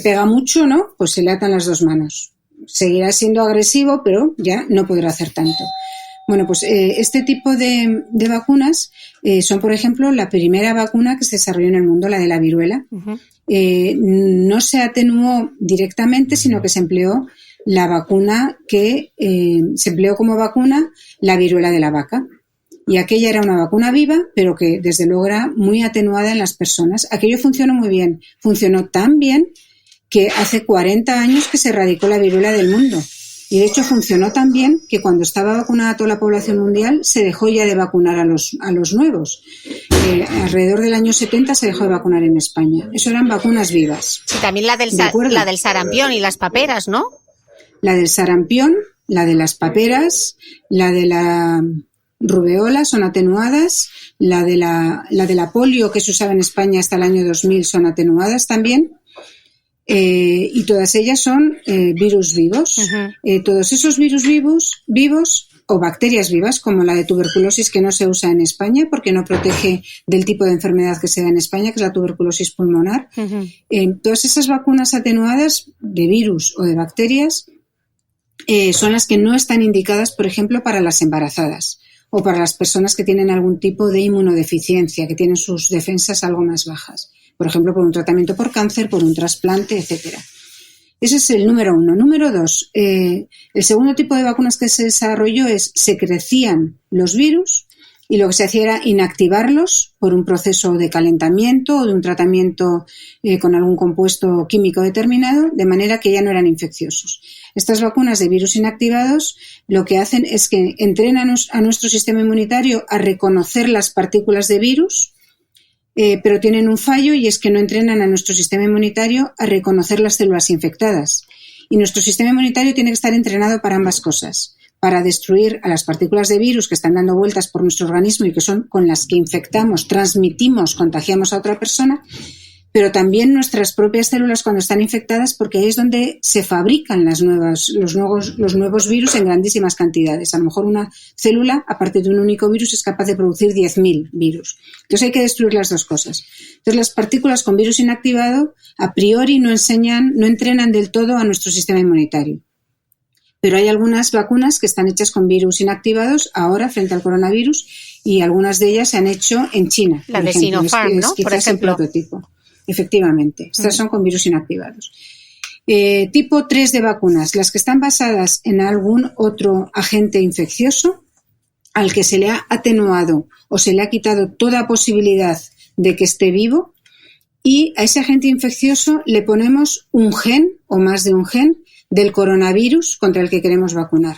pega mucho, ¿no? Pues se le atan las dos manos. Seguirá siendo agresivo, pero ya no podrá hacer tanto. Bueno, pues este tipo de vacunas son, por ejemplo, la primera vacuna que se desarrolló en el mundo, la de la viruela. Uh-huh. No se atenuó directamente, sino que se empleó la vacuna se empleó como vacuna la viruela de la vaca. Y aquella era una vacuna viva, pero que desde luego era muy atenuada en las personas. Aquello funcionó muy bien. Funcionó tan bien que hace 40 años que se erradicó la viruela del mundo. Y de hecho funcionó tan bien que cuando estaba vacunada toda la población mundial se dejó ya de vacunar a los nuevos. Alrededor del año 70 se dejó de vacunar en España. Eso eran vacunas vivas. Sí, también la del sarampión y las paperas, ¿no? La del sarampión, la de las paperas, la de la rubeola son atenuadas, la de la polio que se usaba en España hasta el año 2000 son atenuadas también. y todas ellas son virus vivos. Uh-huh. Todos esos virus vivos o bacterias vivas, como la de tuberculosis, que no se usa en España porque no protege del tipo de enfermedad que se da en España, que es la tuberculosis pulmonar. Uh-huh. Todas esas vacunas atenuadas de virus o de bacterias son las que no están indicadas, por ejemplo, para las embarazadas o para las personas que tienen algún tipo de inmunodeficiencia, que tienen sus defensas algo más bajas. Por ejemplo, por un tratamiento por cáncer, por un trasplante, etcétera. Ese es el número 1. Número 2, el segundo tipo de vacunas que se desarrolló se crecían los virus y lo que se hacía era inactivarlos por un proceso de calentamiento o de un tratamiento con algún compuesto químico determinado, de manera que ya no eran infecciosos. Estas vacunas de virus inactivados lo que hacen es que entrenan a nuestro sistema inmunitario a reconocer las partículas de virus, pero tienen un fallo y es que no entrenan a nuestro sistema inmunitario a reconocer las células infectadas. Y nuestro sistema inmunitario tiene que estar entrenado para ambas cosas, para destruir a las partículas de virus que están dando vueltas por nuestro organismo y que son con las que infectamos, transmitimos, contagiamos a otra persona, pero también nuestras propias células cuando están infectadas, porque ahí es donde se fabrican los nuevos virus en grandísimas cantidades. A lo mejor una célula, a partir de un único virus, es capaz de producir 10.000 virus. Entonces hay que destruir las dos cosas. Entonces las partículas con virus inactivado a priori no entrenan del todo a nuestro sistema inmunitario. Pero hay algunas vacunas que están hechas con virus inactivados ahora frente al coronavirus y algunas de ellas se han hecho en China. La de Sinopharm, ¿no? Por ejemplo. El prototipo. Efectivamente, estas son con virus inactivados. Tipo 3 de vacunas, las que están basadas en algún otro agente infeccioso al que se le ha atenuado o se le ha quitado toda posibilidad de que esté vivo y a ese agente infeccioso le ponemos un gen o más de un gen del coronavirus contra el que queremos vacunar.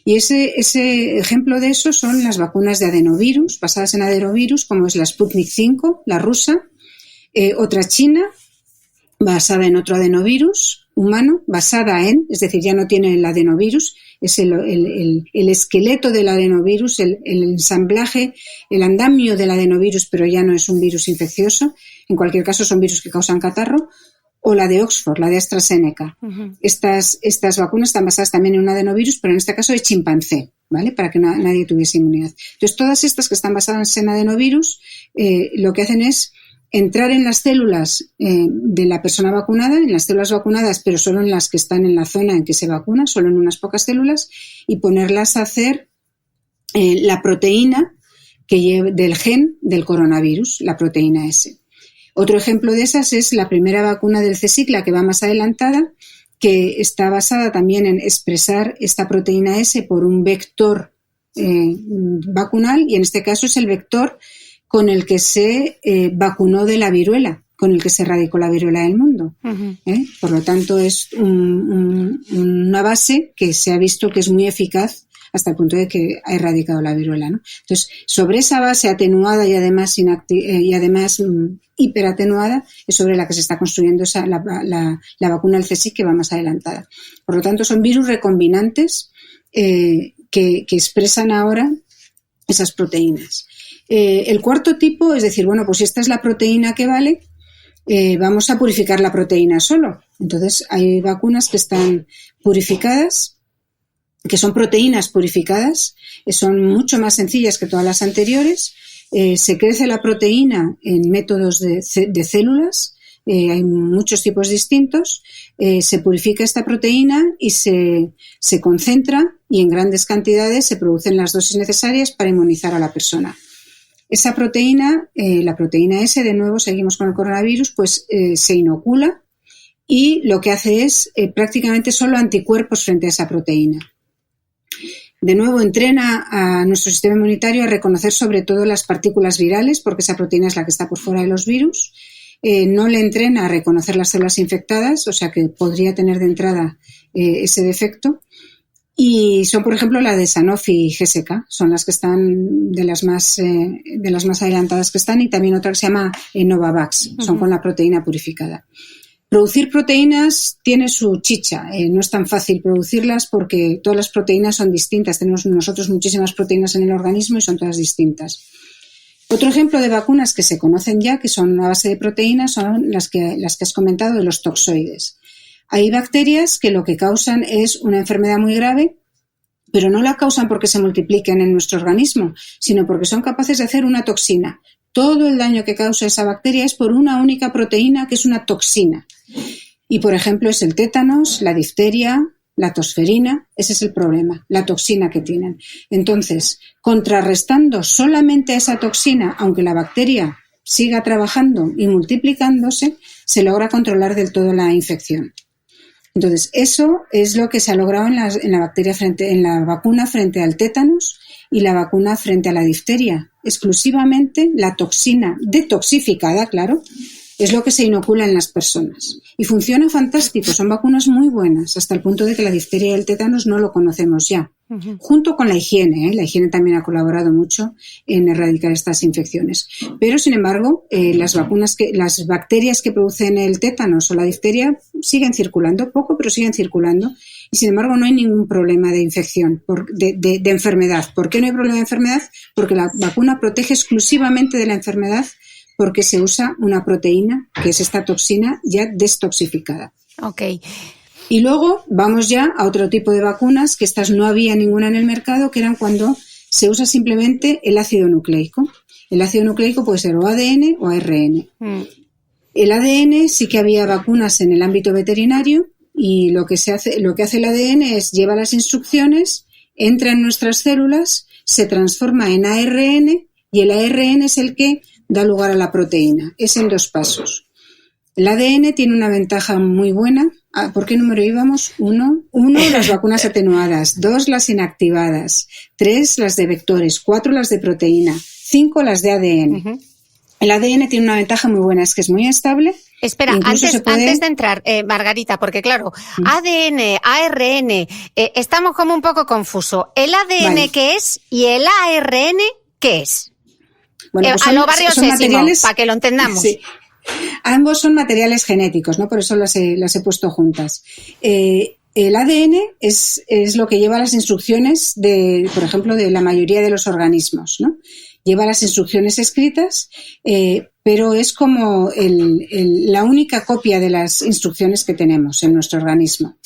Y ese ejemplo de eso son las vacunas de adenovirus, basadas en adenovirus, como es la Sputnik 5, la rusa, otra china, basada en otro adenovirus humano, es decir, ya no tiene el adenovirus, es el esqueleto del adenovirus, el ensamblaje, el andamio del adenovirus, pero ya no es un virus infeccioso. En cualquier caso, son virus que causan catarro. O la de Oxford, la de AstraZeneca. Uh-huh. Estas vacunas están basadas también en un adenovirus, pero en este caso de chimpancé, ¿vale? Para que nadie tuviese inmunidad. Entonces, todas estas que están basadas en adenovirus, lo que hacen es entrar en las células de la persona vacunada, en las células vacunadas, pero solo en las que están en la zona en que se vacuna, solo en unas pocas células, y ponerlas a hacer la proteína del gen del coronavirus, la proteína S. Otro ejemplo de esas es la primera vacuna del CSIC, la que va más adelantada, que está basada también en expresar esta proteína S por un vector vacunal, y en este caso es el vector con el que se vacunó de la viruela, con el que se erradicó la viruela del mundo. Uh-huh. Por lo tanto, es una base que se ha visto que es muy eficaz hasta el punto de que ha erradicado la viruela, ¿no? Entonces, sobre esa base atenuada y además hiperatenuada es sobre la que se está construyendo la vacuna del CSIC, que va más adelantada. Por lo tanto, son virus recombinantes que expresan ahora esas proteínas. El cuarto tipo es decir, bueno, pues si esta es la proteína que vale, vamos a purificar la proteína solo. Entonces, hay vacunas que están purificadas, que son proteínas purificadas, son mucho más sencillas que todas las anteriores. Se crece la proteína en métodos de células, hay muchos tipos distintos, se purifica esta proteína y se concentra y en grandes cantidades se producen las dosis necesarias para inmunizar a la persona. Esa proteína, la proteína S, de nuevo seguimos con el coronavirus, pues se inocula y lo que hace es prácticamente solo anticuerpos frente a esa proteína. De nuevo, entrena a nuestro sistema inmunitario a reconocer sobre todo las partículas virales, porque esa proteína es la que está por fuera de los virus. No le entrena a reconocer las células infectadas, o sea que podría tener de entrada ese defecto. Y son, por ejemplo, la de Sanofi y GSK, son las que están de las más adelantadas que están, y también otra que se llama Novavax, son con la proteína purificada. Producir proteínas tiene su chicha, no es tan fácil producirlas porque todas las proteínas son distintas, tenemos nosotros muchísimas proteínas en el organismo y son todas distintas. Otro ejemplo de vacunas que se conocen ya, que son a base de proteínas, son las que has comentado de los toxoides. Hay bacterias que lo que causan es una enfermedad muy grave, pero no la causan porque se multipliquen en nuestro organismo, sino porque son capaces de hacer una toxina. Todo el daño que causa esa bacteria es por una única proteína que es una toxina. Y, por ejemplo, es el tétanos, la difteria, la tosferina. Ese es el problema, la toxina que tienen. Entonces, contrarrestando solamente esa toxina, aunque la bacteria siga trabajando y multiplicándose, se logra controlar del todo la infección. Entonces, eso es lo que se ha logrado en la vacuna frente al tétanos y la vacuna frente a la difteria. Exclusivamente la toxina detoxificada, claro, es lo que se inocula en las personas. Y funciona fantástico, son vacunas muy buenas, hasta el punto de que la difteria y el tétanos no lo conocemos ya. Uh-huh. Junto con la higiene, la higiene también ha colaborado mucho en erradicar estas infecciones. Pero, sin embargo, las bacterias que producen el tétanos o la difteria siguen circulando, poco, pero siguen circulando. Y, sin embargo, no hay ningún problema de infección, de enfermedad. ¿Por qué no hay problema de enfermedad? Porque la vacuna protege exclusivamente de la enfermedad, porque se usa una proteína, que es esta toxina ya destoxificada. Okay. Y luego vamos ya a otro tipo de vacunas, que estas no había ninguna en el mercado, que eran cuando se usa simplemente el ácido nucleico. El ácido nucleico puede ser o ADN o ARN. El ADN sí que había vacunas en el ámbito veterinario, y lo que hace el ADN es lleva las instrucciones, entra en nuestras células, se transforma en ARN, y el ARN es el que da lugar a la proteína. Es en 2 pasos. El ADN tiene una ventaja muy buena. ¿Por qué número íbamos? 1, las vacunas atenuadas, 2, las inactivadas, 3, las de vectores, 4, las de proteína, 5, las de ADN. Uh-huh. El ADN tiene una ventaja muy buena, es que es muy estable. Espera, antes de entrar, Margarita, porque claro, ADN, ARN, estamos como un poco confusos. ¿El ADN qué es y el ARN qué es? Bueno, pues a lo barriosésimo, para que lo entendamos. Sí. Ambos son materiales genéticos, ¿no? Por eso las he puesto juntas. El ADN es lo que lleva las instrucciones por ejemplo, de la mayoría de los organismos, ¿no? Lleva las instrucciones escritas, pero es como la única copia de las instrucciones que tenemos en nuestro organismo.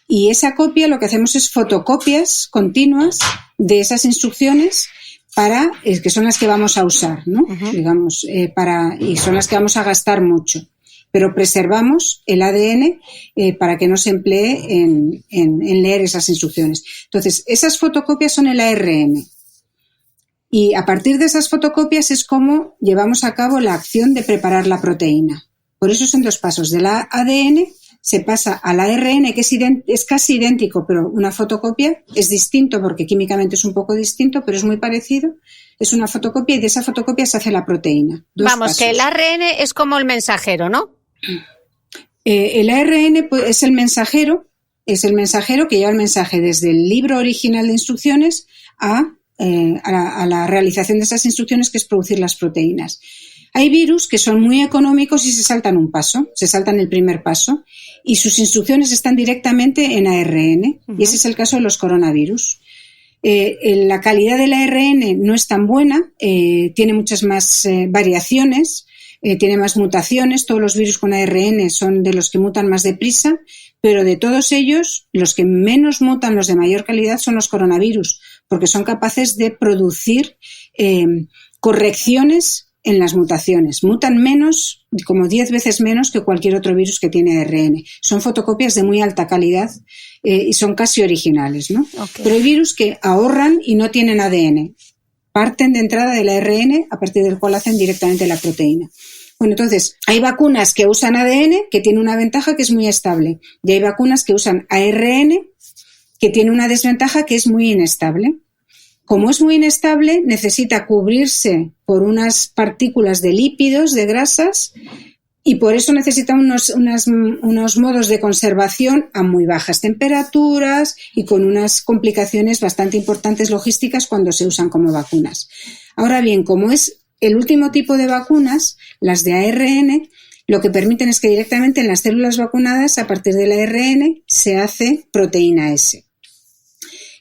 Y esa copia, lo que hacemos es fotocopias continuas de esas instrucciones que son las que vamos a usar, ¿no? Uh-huh. Digamos, y son las que vamos a gastar mucho. Pero preservamos el ADN para que no se emplee en leer esas instrucciones. Entonces, esas fotocopias son el ARN. Y a partir de esas fotocopias es como llevamos a cabo la acción de preparar la proteína. Por eso son 2 pasos. Del ADN se pasa al ARN, que es casi idéntico, pero una fotocopia es distinto porque químicamente es un poco distinto, pero es muy parecido. Es una fotocopia y de esa fotocopia se hace la proteína. 2 Vamos, pasos. Que el ARN es como el mensajero, ¿no? El ARN pues, es el mensajero que lleva el mensaje desde el libro original de instrucciones a la realización de esas instrucciones, que es producir las proteínas. Hay virus que son muy económicos y se saltan un paso, se saltan el primer paso, y sus instrucciones están directamente en ARN, uh-huh. Y ese es el caso de los coronavirus. La calidad del ARN no es tan buena, tiene muchas más variaciones, tiene más mutaciones. Todos los virus con ARN son de los que mutan más deprisa, pero de todos ellos, los que menos mutan, los de mayor calidad, son los coronavirus, porque son capaces de producir correcciones en las mutaciones. Mutan menos, como 10 veces menos que cualquier otro virus que tiene ARN. Son fotocopias de muy alta calidad y son casi originales, ¿no? Okay. Pero hay virus que ahorran y no tienen ADN. Parten de entrada del ARN, a partir del cual hacen directamente la proteína. Bueno, entonces, hay vacunas que usan ADN, que tiene una ventaja que es muy estable. Y hay vacunas que usan ARN, que tiene una desventaja que es muy inestable. Como es muy inestable, necesita cubrirse por unas partículas de lípidos, de grasas, y por eso necesita unos modos de conservación a muy bajas temperaturas y con unas complicaciones bastante importantes logísticas cuando se usan como vacunas. Ahora bien, como es el último tipo de vacunas, las de ARN, lo que permiten es que directamente en las células vacunadas, a partir del ARN, se hace proteína S.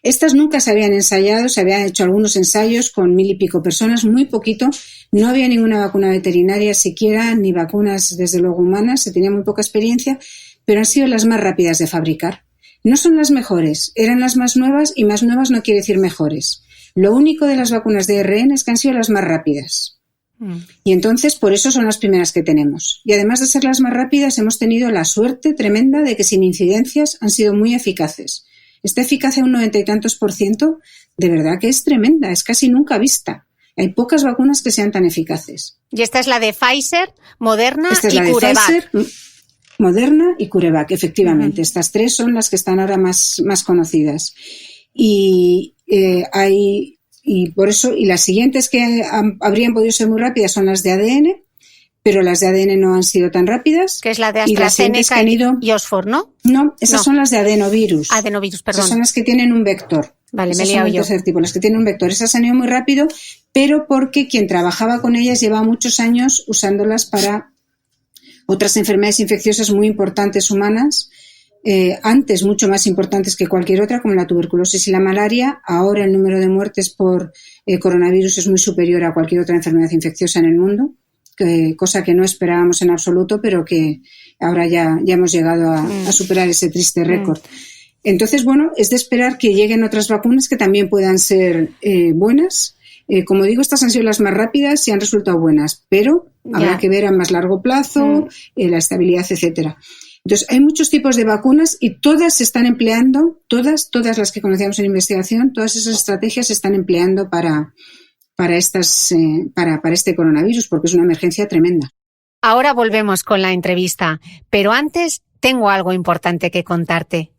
Estas nunca se habían ensayado, se habían hecho algunos ensayos con 1.000 y pico personas, muy poquito. No había ninguna vacuna veterinaria siquiera, ni vacunas, desde luego, humanas. Se tenía muy poca experiencia, pero han sido las más rápidas de fabricar. No son las mejores, eran las más nuevas, y más nuevas no quiere decir mejores. Lo único de las vacunas de ARN es que han sido las más rápidas. Y entonces, por eso son las primeras que tenemos. Y además de ser las más rápidas, hemos tenido la suerte tremenda de que sin incidencias han sido muy eficaces. Esta eficacia, un 90 y tantos %, de verdad que es tremenda, es casi nunca vista. Hay pocas vacunas que sean tan eficaces. Y esta es la de Pfizer, Moderna esta es y la de CureVac. Pfizer, Moderna y CureVac, efectivamente. Estas tres son las que están ahora más conocidas. Y por eso, y las siguientes que habrían podido ser muy rápidas son las de ADN, pero las de ADN no han sido tan rápidas. Que es la de AstraZeneca y Oxford, ¿no? No, esas son las de adenovirus. Adenovirus, perdón. Esas son las que tienen un vector. Vale, esas me he liado yo. Tercer tipo, las que tienen un vector. Esas han ido muy rápido, pero porque quien trabajaba con ellas lleva muchos años usándolas para otras enfermedades infecciosas muy importantes humanas, antes mucho más importantes que cualquier otra, como la tuberculosis y la malaria. Ahora el número de muertes por coronavirus es muy superior a cualquier otra enfermedad infecciosa en el mundo, cosa que no esperábamos en absoluto, pero que ahora ya hemos llegado a superar ese triste récord. Entonces, bueno, es de esperar que lleguen otras vacunas que también puedan ser buenas. Como digo, estas han sido las más rápidas y han resultado buenas, pero habrá que ver a más largo plazo, la estabilidad, etcétera. Entonces, hay muchos tipos de vacunas y todas se están empleando, todas las que conocíamos en investigación, todas esas estrategias se están empleando para este coronavirus, porque es una emergencia tremenda. Ahora volvemos con la entrevista, pero antes tengo algo importante que contarte.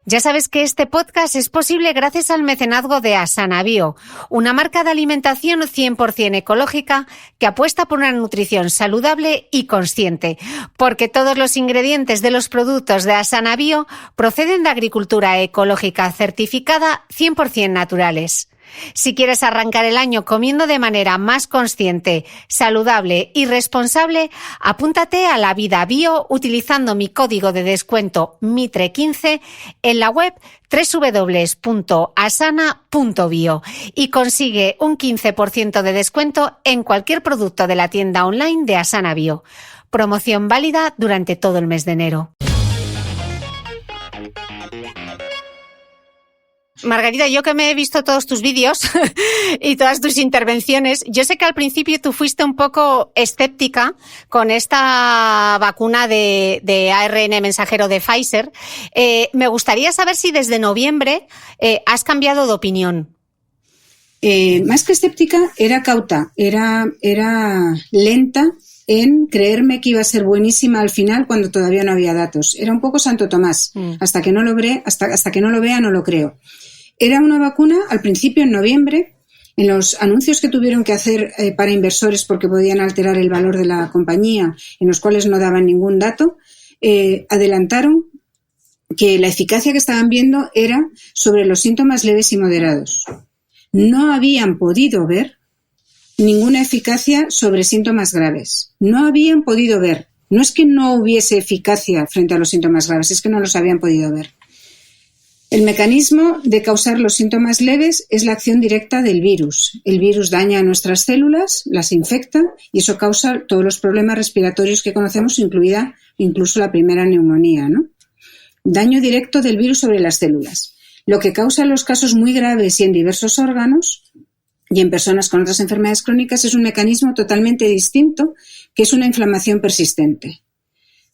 Ya sabes que este podcast es posible gracias al mecenazgo de Asana Bio, una marca de alimentación 100% ecológica que apuesta por una nutrición saludable y consciente, porque todos los ingredientes de los productos de Asana Bio proceden de agricultura ecológica certificada 100% naturales. Si quieres arrancar el año comiendo de manera más consciente, saludable y responsable, apúntate a La Vida Bio utilizando mi código de descuento MITRE15 en la web www.asana.bio y consigue un 15% de descuento en cualquier producto de la tienda online de Asana Bio. Promoción válida durante todo el mes de enero. Margarita, yo que me he visto todos tus vídeos y todas tus intervenciones, yo sé que al principio tú fuiste un poco escéptica con esta vacuna de ARN mensajero de Pfizer. Me gustaría saber si desde noviembre has cambiado de opinión. Más que escéptica, era cauta, era lenta en creerme que iba a ser buenísima al final cuando todavía no había datos. Era un poco Santo Tomás. Hasta que no lo vea, no lo creo. Era una vacuna, al principio, en noviembre, en los anuncios que tuvieron que hacer para inversores porque podían alterar el valor de la compañía, en los cuales no daban ningún dato, adelantaron que la eficacia que estaban viendo era sobre los síntomas leves y moderados. No habían podido ver ninguna eficacia sobre síntomas graves. No habían podido ver. No es que no hubiese eficacia frente a los síntomas graves, es que no los habían podido ver. El mecanismo de causar los síntomas leves es la acción directa del virus. El virus daña a nuestras células, las infecta y eso causa todos los problemas respiratorios que conocemos, incluida incluso la primera neumonía, ¿no? Daño directo del virus sobre las células. Lo que causa los casos muy graves y en diversos órganos y en personas con otras enfermedades crónicas es un mecanismo totalmente distinto, que es una inflamación persistente.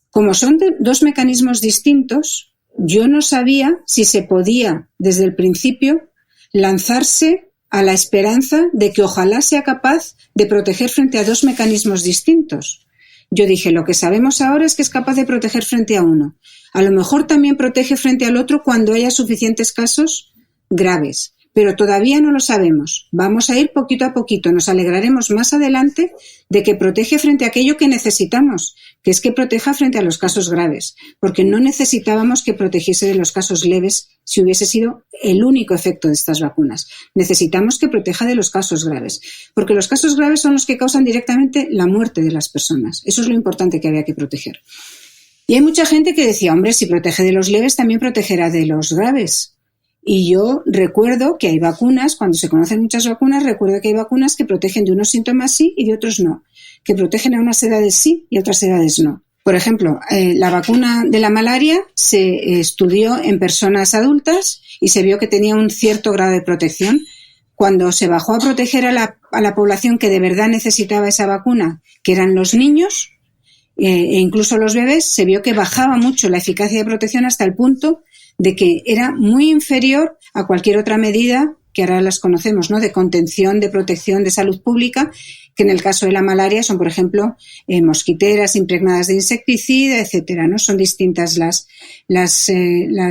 Como son dos mecanismos distintos, yo no sabía si se podía, desde el principio, lanzarse a la esperanza de que ojalá sea capaz de proteger frente a dos mecanismos distintos. Yo dije, lo que sabemos ahora es que es capaz de proteger frente a uno. A lo mejor también protege frente al otro cuando haya suficientes casos graves, pero todavía no lo sabemos. Vamos a ir poquito a poquito. Nos alegraremos más adelante de que protege frente a aquello que necesitamos, que es que proteja frente a los casos graves, porque no necesitábamos que protegiese de los casos leves si hubiese sido el único efecto de estas vacunas. Necesitamos que proteja de los casos graves, porque los casos graves son los que causan directamente la muerte de las personas. Eso es lo importante que había que proteger. Y hay mucha gente que decía, hombre, si protege de los leves, también protegerá de los graves. Y yo recuerdo que hay vacunas, cuando se conocen muchas vacunas, recuerdo que hay vacunas que protegen de unos síntomas sí y de otros no, que protegen a unas edades sí y a otras edades no. Por ejemplo, la vacuna de la malaria se estudió en personas adultas y se vio que tenía un cierto grado de protección. Cuando se bajó a proteger a la población que de verdad necesitaba esa vacuna, que eran los niños e incluso los bebés, se vio que bajaba mucho la eficacia de protección hasta el punto de que era muy inferior a cualquier otra medida que ahora las conocemos, ¿no?, de contención, de protección, de salud pública, que en el caso de la malaria son, por ejemplo, mosquiteras impregnadas de insecticida, etcétera, ¿no? Son distintas las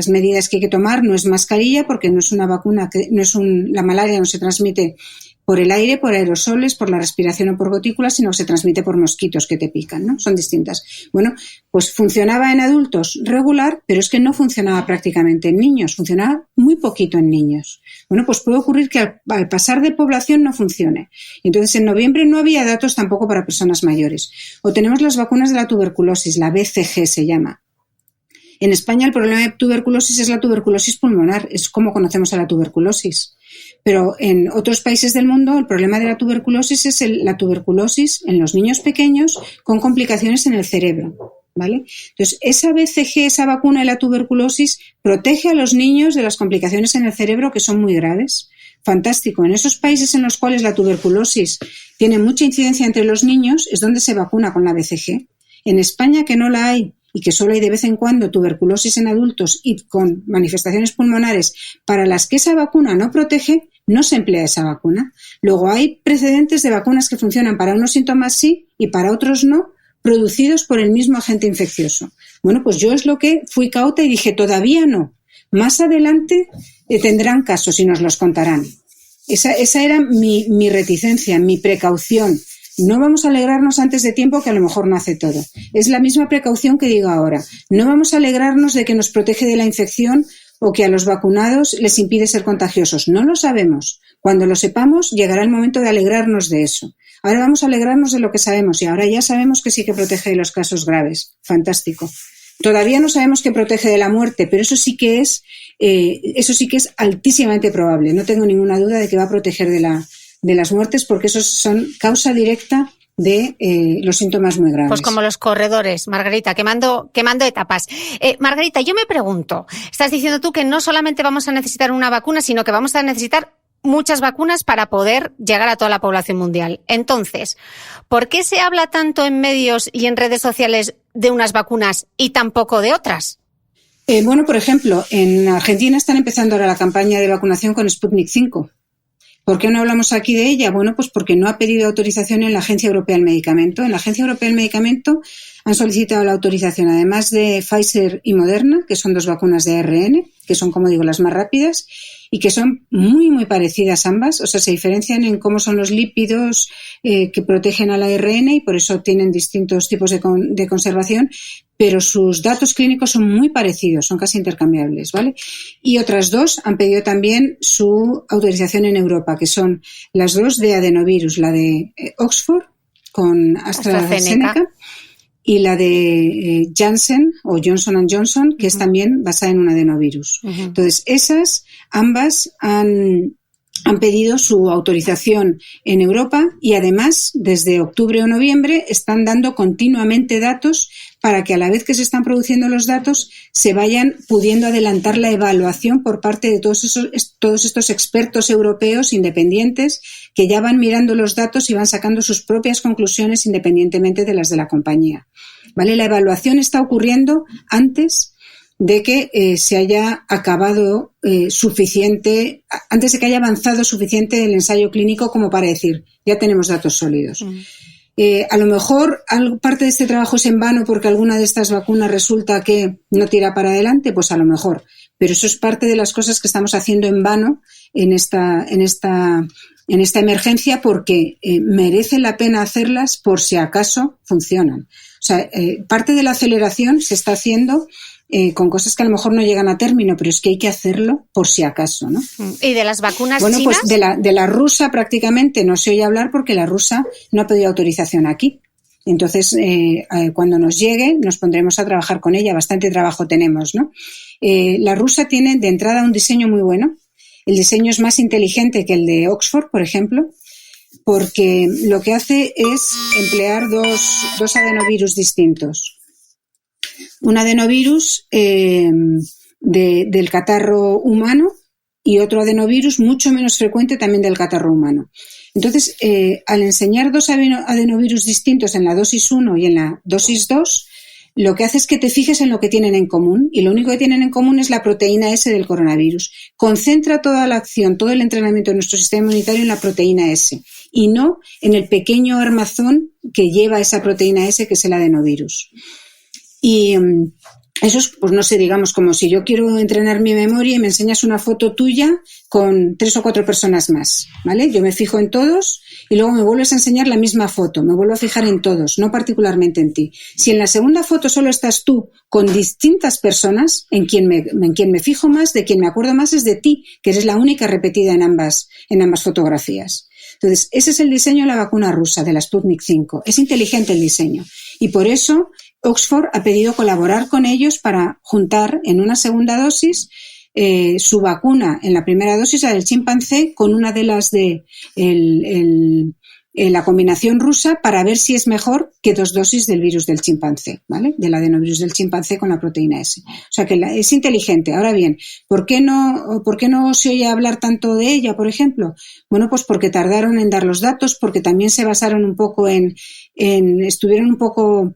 medidas que hay que tomar. No es mascarilla porque no es una vacuna, la malaria no se transmite por el aire, por aerosoles, por la respiración o por gotículas, sino que se transmite por mosquitos que te pican, ¿no? Son distintas. Bueno, pues funcionaba en adultos regular, pero es que no funcionaba prácticamente en niños, funcionaba muy poquito en niños. Bueno, pues puede ocurrir que al pasar de población no funcione. Entonces, en noviembre no había datos tampoco para personas mayores. O tenemos las vacunas de la tuberculosis, la BCG se llama. En España el problema de tuberculosis es la tuberculosis pulmonar, es como conocemos a la tuberculosis. Pero en otros países del mundo el problema de la tuberculosis es la tuberculosis en los niños pequeños con complicaciones en el cerebro, ¿vale? Entonces, esa BCG, esa vacuna de la tuberculosis, protege a los niños de las complicaciones en el cerebro que son muy graves. Fantástico. En esos países en los cuales la tuberculosis tiene mucha incidencia entre los niños es donde se vacuna con la BCG. En España, que no la hay, y que solo hay de vez en cuando tuberculosis en adultos y con manifestaciones pulmonares para las que esa vacuna no protege, no se emplea esa vacuna. Luego hay precedentes de vacunas que funcionan para unos síntomas sí y para otros no, producidos por el mismo agente infeccioso. Bueno, pues yo es lo que fui cauta y dije, todavía no. Más adelante tendrán casos y nos los contarán. Esa era mi reticencia, mi precaución. No vamos a alegrarnos antes de tiempo, que a lo mejor no hace todo. Es la misma precaución que digo ahora. No vamos a alegrarnos de que nos protege de la infección o que a los vacunados les impide ser contagiosos. No lo sabemos. Cuando lo sepamos, llegará el momento de alegrarnos de eso. Ahora vamos a alegrarnos de lo que sabemos y ahora ya sabemos que sí que protege de los casos graves. Fantástico. Todavía no sabemos que protege de la muerte, pero eso sí que es altísimamente probable. No tengo ninguna duda de que va a proteger de las muertes, porque esos son causa directa de los síntomas muy graves. Pues como los corredores, Margarita, quemando etapas. Margarita, yo me pregunto, estás diciendo tú que no solamente vamos a necesitar una vacuna, sino que vamos a necesitar muchas vacunas para poder llegar a toda la población mundial. Entonces, ¿por qué se habla tanto en medios y en redes sociales de unas vacunas y tampoco de otras? Bueno, por ejemplo, en Argentina están empezando ahora la campaña de vacunación con Sputnik 5. ¿Por qué no hablamos aquí de ella? Bueno, pues porque no ha pedido autorización en la Agencia Europea del Medicamento. En la Agencia Europea del Medicamento han solicitado la autorización, además de Pfizer y Moderna, que son dos vacunas de ARN, que son, como digo, las más rápidas y que son muy, muy parecidas ambas. O sea, se diferencian en cómo son los lípidos que protegen al ARN y por eso tienen distintos tipos de conservación, pero sus datos clínicos son muy parecidos, son casi intercambiables, ¿vale? Y otras dos han pedido también su autorización en Europa, que son las dos de adenovirus, la de Oxford con AstraZeneca y la de Janssen o Johnson & Johnson, que es también basada en un adenovirus. Entonces, esas ambas han pedido su autorización en Europa y además, desde octubre o noviembre, están dando continuamente datos para que a la vez que se están produciendo los datos se vayan pudiendo adelantar la evaluación por parte de todos estos expertos europeos independientes que ya van mirando los datos y van sacando sus propias conclusiones independientemente de las de la compañía. ¿Vale? La evaluación está ocurriendo antes de que se haya acabado suficiente, antes de que haya avanzado suficiente el ensayo clínico como para decir, ya tenemos datos sólidos. A lo mejor parte de este trabajo es en vano porque alguna de estas vacunas resulta que no tira para adelante, pues a lo mejor. Pero eso es parte de las cosas que estamos haciendo en vano en esta emergencia porque merece la pena hacerlas por si acaso funcionan. O sea, parte de la aceleración se está haciendo con cosas que a lo mejor no llegan a término, pero es que hay que hacerlo por si acaso, ¿no? ¿Y de las vacunas chinas? Bueno, pues de la rusa prácticamente no se oye hablar porque la rusa no ha pedido autorización aquí. Entonces, cuando nos llegue, nos pondremos a trabajar con ella. Bastante trabajo tenemos, ¿no? La rusa tiene de entrada un diseño muy bueno. El diseño es más inteligente que el de Oxford, por ejemplo, porque lo que hace es emplear dos adenovirus distintos. Un adenovirus del catarro humano y otro adenovirus mucho menos frecuente también del catarro humano. Entonces, al enseñar dos adenovirus distintos en la dosis 1 y en la dosis 2, lo que hace es que te fijes en lo que tienen en común, y lo único que tienen en común es la proteína S del coronavirus. Concentra toda la acción, todo el entrenamiento de nuestro sistema inmunitario en la proteína S y no en el pequeño armazón que lleva esa proteína S, que es el adenovirus. Y eso es, pues no sé, digamos, como si yo quiero entrenar mi memoria y me enseñas una foto tuya con 3 o 4 personas más, ¿vale? Yo me fijo en todos y luego me vuelves a enseñar la misma foto, me vuelvo a fijar en todos, no particularmente en ti. Si en la segunda foto solo estás tú con distintas personas, en quien me fijo más, de quien me acuerdo más es de ti, que eres la única repetida en ambas fotografías. Entonces, ese es el diseño de la vacuna rusa, de la Sputnik 5. Es inteligente el diseño y por eso Oxford ha pedido colaborar con ellos para juntar en una segunda dosis su vacuna en la primera dosis, la del chimpancé, con una de las de la combinación rusa, para ver si es mejor que 2 dosis del virus del chimpancé, ¿vale? Del adenovirus del chimpancé con la proteína S. O sea que es inteligente. Ahora bien, ¿por qué no se oye hablar tanto de ella, por ejemplo? Bueno, pues porque tardaron en dar los datos, porque también se basaron un poco estuvieron un poco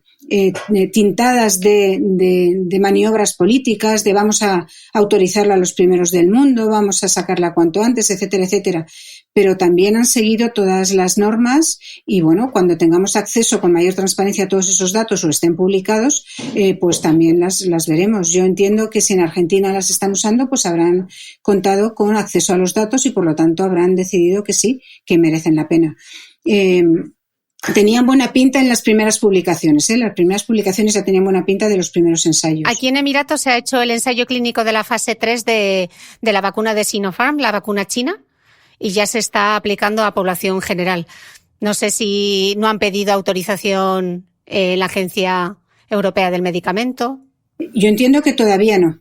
tintadas de maniobras políticas, de vamos a autorizarla a los primeros del mundo, vamos a sacarla cuanto antes, etcétera, etcétera. Pero también han seguido todas las normas y, bueno, cuando tengamos acceso con mayor transparencia a todos esos datos o estén publicados, pues también las veremos. Yo entiendo que si en Argentina las están usando, pues habrán contado con acceso a los datos y, por lo tanto, habrán decidido que sí, que merecen la pena. Tenían buena pinta en las primeras publicaciones, ¿eh? Las primeras publicaciones ya tenían buena pinta de los primeros ensayos. Aquí en Emiratos se ha hecho el ensayo clínico de la fase 3 de la vacuna de Sinopharm, la vacuna china, y ya se está aplicando a población general. No sé si no han pedido autorización la Agencia Europea del Medicamento. Yo entiendo que todavía no.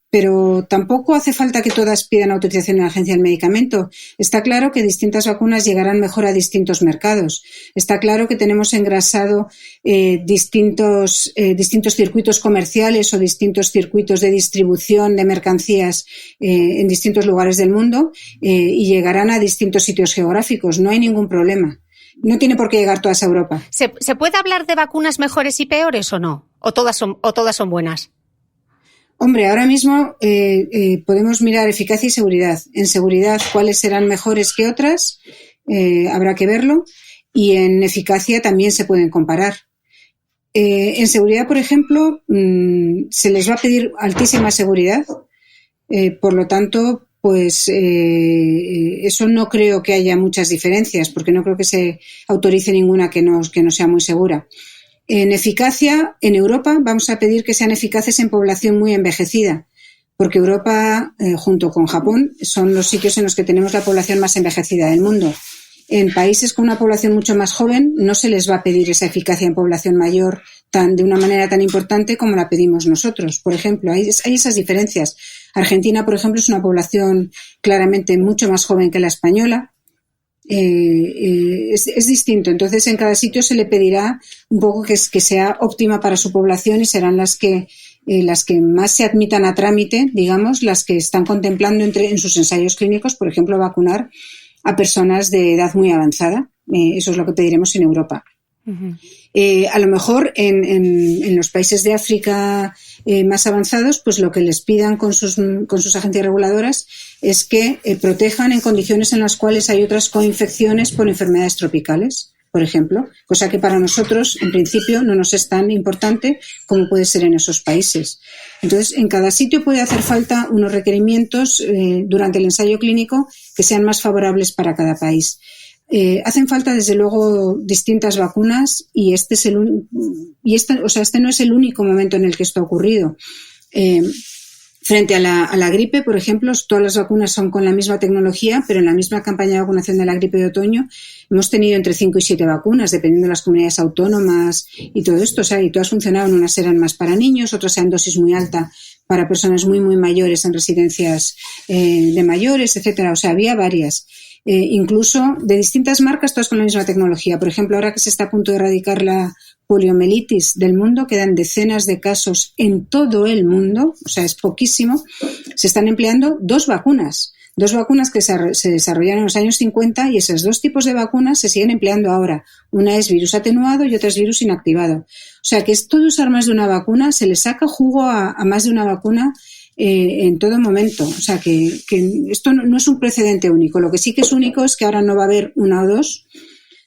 Pero tampoco hace falta que todas pidan autorización en la Agencia del Medicamento. Está claro que distintas vacunas llegarán mejor a distintos mercados. Está claro que tenemos engrasado distintos circuitos comerciales o distintos circuitos de distribución de mercancías en distintos lugares del mundo y llegarán a distintos sitios geográficos. No hay ningún problema. No tiene por qué llegar todas a Europa. ¿Se puede hablar de vacunas mejores y peores o no? ¿O todas son buenas? Hombre, ahora mismo podemos mirar eficacia y seguridad. En seguridad, ¿cuáles serán mejores que otras? Habrá que verlo. Y en eficacia también se pueden comparar. En seguridad, por ejemplo, se les va a pedir altísima seguridad. Por lo tanto, pues eso no creo que haya muchas diferencias, porque no creo que se autorice ninguna que no sea muy segura. En eficacia, en Europa vamos a pedir que sean eficaces en población muy envejecida, porque Europa, junto con Japón, son los sitios en los que tenemos la población más envejecida del mundo. En países con una población mucho más joven no se les va a pedir esa eficacia en población mayor de una manera tan importante como la pedimos nosotros. Por ejemplo, hay esas diferencias. Argentina, por ejemplo, es una población claramente mucho más joven que la española. Es distinto. Entonces, en cada sitio se le pedirá un poco que sea óptima para su población y serán las que más se admitan a trámite, digamos, las que están contemplando en sus ensayos clínicos, por ejemplo, vacunar a personas de edad muy avanzada. Eso es lo que pediremos en Europa. Uh-huh. A lo mejor en los países de África más avanzados, pues lo que les pidan con sus agencias reguladoras es que protejan en condiciones en las cuales hay otras coinfecciones por enfermedades tropicales, por ejemplo, cosa que para nosotros en principio no nos es tan importante como puede ser en esos países. Entonces, en cada sitio puede hacer falta unos requerimientos durante el ensayo clínico que sean más favorables para cada país. Hacen falta, desde luego, distintas vacunas y este no es el único momento en el que esto ha ocurrido. Frente a la gripe, por ejemplo, todas las vacunas son con la misma tecnología, pero en la misma campaña de vacunación de la gripe de otoño hemos tenido entre 5 y 7 vacunas, dependiendo de las comunidades autónomas y todo esto. O sea, y todas funcionaban, unas eran más para niños, otras eran dosis muy alta para personas muy, muy mayores en residencias de mayores, etcétera. O sea, había varias. Incluso de distintas marcas, todas con la misma tecnología. Por ejemplo, ahora que se está a punto de erradicar la poliomielitis del mundo, quedan decenas de casos en todo el mundo, o sea, es poquísimo, se están empleando dos vacunas que se desarrollaron en los años 50 y esos dos tipos de vacunas se siguen empleando ahora. Una es virus atenuado y otra es virus inactivado. O sea, que es todo usar más de una vacuna, se le saca jugo a más de una vacuna en todo momento. O sea, que esto no es un precedente único. Lo que sí que es único es que ahora no va a haber una o dos,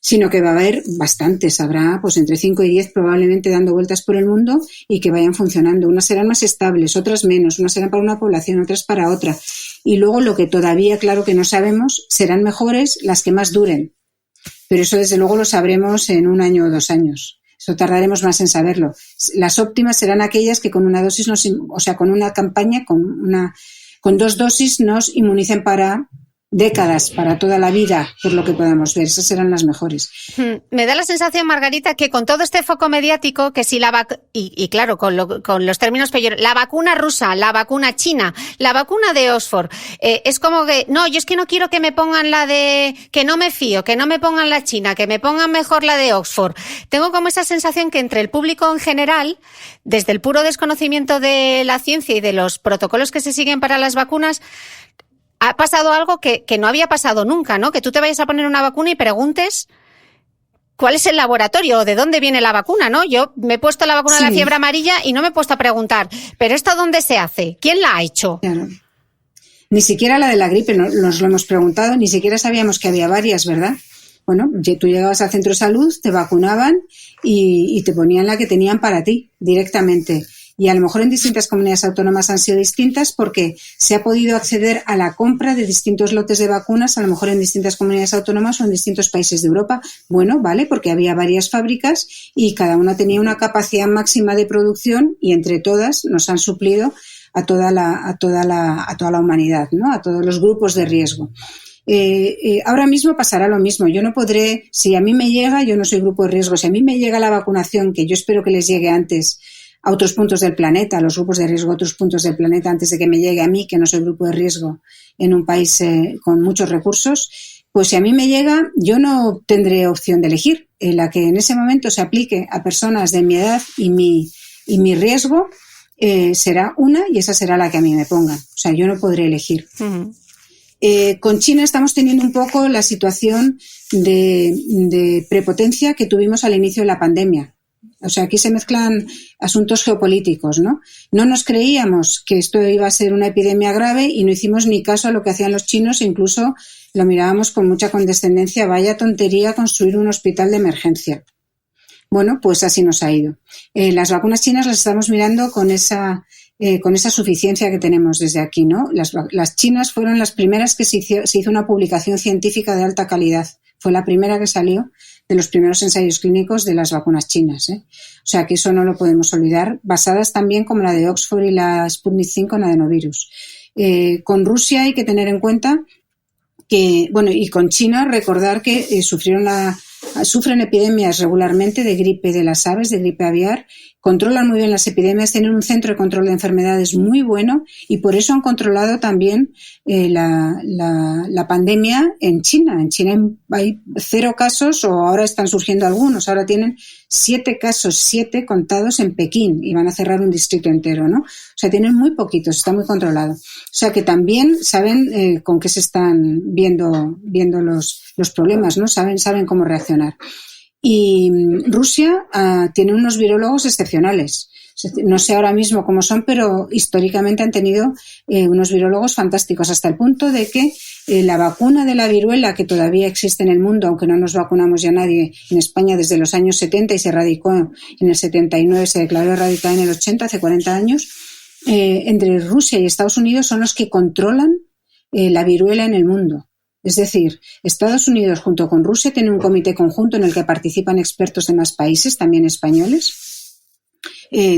sino que va a haber bastantes. Habrá pues entre 5 y 10 probablemente dando vueltas por el mundo y que vayan funcionando. Unas serán más estables, otras menos. Unas serán para una población, otras para otra. Y luego lo que todavía, claro que no sabemos, serán mejores las que más duren. Pero eso desde luego lo sabremos en 1 año o 2 años. Eso tardaremos más en saberlo. Las óptimas serán aquellas que con una dosis con una campaña, con 2 dosis nos inmunicen para décadas, para toda la vida, por lo que podamos ver. Esas serán las mejores. Me da la sensación, Margarita, que con todo este foco mediático, que si y claro, con los términos peyorativos, la vacuna rusa, la vacuna china, la vacuna de Oxford, es como que, no, yo es que no quiero que me pongan la de, que no me fío, que no me pongan la china, que me pongan mejor la de Oxford. Tengo como esa sensación que entre el público en general, desde el puro desconocimiento de la ciencia y de los protocolos que se siguen para las vacunas, ha pasado algo que no había pasado nunca, ¿no? Que tú te vayas a poner una vacuna y preguntes cuál es el laboratorio o de dónde viene la vacuna, ¿no? Yo me he puesto la vacuna de la fiebre amarilla y no me he puesto a preguntar, ¿pero esto dónde se hace? ¿Quién la ha hecho? Claro. Ni siquiera la de la gripe nos lo hemos preguntado, ni siquiera sabíamos que había varias, ¿verdad? Bueno, tú llegabas al centro de salud, te vacunaban y te ponían la que tenían para ti directamente. Y a lo mejor en distintas comunidades autónomas han sido distintas porque se ha podido acceder a la compra de distintos lotes de vacunas, a lo mejor en distintas comunidades autónomas o en distintos países de Europa. Bueno, vale, porque había varias fábricas y cada una tenía una capacidad máxima de producción y entre todas nos han suplido a toda la humanidad, ¿no? A todos los grupos de riesgo. Ahora mismo pasará lo mismo. Yo no podré, si a mí me llega, yo no soy grupo de riesgo, si a mí me llega la vacunación, que yo espero que les llegue antes a otros puntos del planeta, a los grupos de riesgo a otros puntos del planeta antes de que me llegue a mí, que no soy grupo de riesgo en un país con muchos recursos, pues si a mí me llega, yo no tendré opción de elegir. La que en ese momento se aplique a personas de mi edad y mi riesgo será una y esa será la que a mí me pongan. O sea, yo no podré elegir. Uh-huh. Con China estamos teniendo un poco la situación de prepotencia que tuvimos al inicio de la pandemia. O sea, aquí se mezclan asuntos geopolíticos, ¿no? No nos creíamos que esto iba a ser una epidemia grave y no hicimos ni caso a lo que hacían los chinos, incluso lo mirábamos con mucha condescendencia. Vaya tontería construir un hospital de emergencia. Bueno, pues así nos ha ido. Las vacunas chinas las estamos mirando con esa suficiencia que tenemos desde aquí, ¿no? Las chinas fueron las primeras que se hizo una publicación científica de alta calidad. Fue la primera que salió de los primeros ensayos clínicos de las vacunas chinas, ¿eh? O sea que eso no lo podemos olvidar, basadas también como la de Oxford y la Sputnik 5 en adenovirus. Con Rusia hay que tener en cuenta que, bueno, y con China recordar que sufren epidemias regularmente de gripe de las aves, de gripe aviar, controlan muy bien las epidemias, tienen un centro de control de enfermedades muy bueno y por eso han controlado también la pandemia en China. En China hay 0 casos o ahora están surgiendo algunos. Ahora tienen 7 casos, 7 contados en Pekín y van a cerrar un distrito entero, ¿no? O sea, tienen muy poquitos, está muy controlado. O sea, que también saben con qué se están viendo los problemas, ¿no? Saben cómo reaccionar. Y Rusia tiene unos virólogos excepcionales. No sé ahora mismo cómo son, pero históricamente han tenido unos virólogos fantásticos, hasta el punto de que la vacuna de la viruela que todavía existe en el mundo, aunque no nos vacunamos ya nadie en España desde los años 70 y se erradicó en el 79, se declaró erradicada en el 80, hace 40 años, entre Rusia y Estados Unidos son los que controlan la viruela en el mundo. Es decir, Estados Unidos junto con Rusia tienen un comité conjunto en el que participan expertos de más países, también españoles,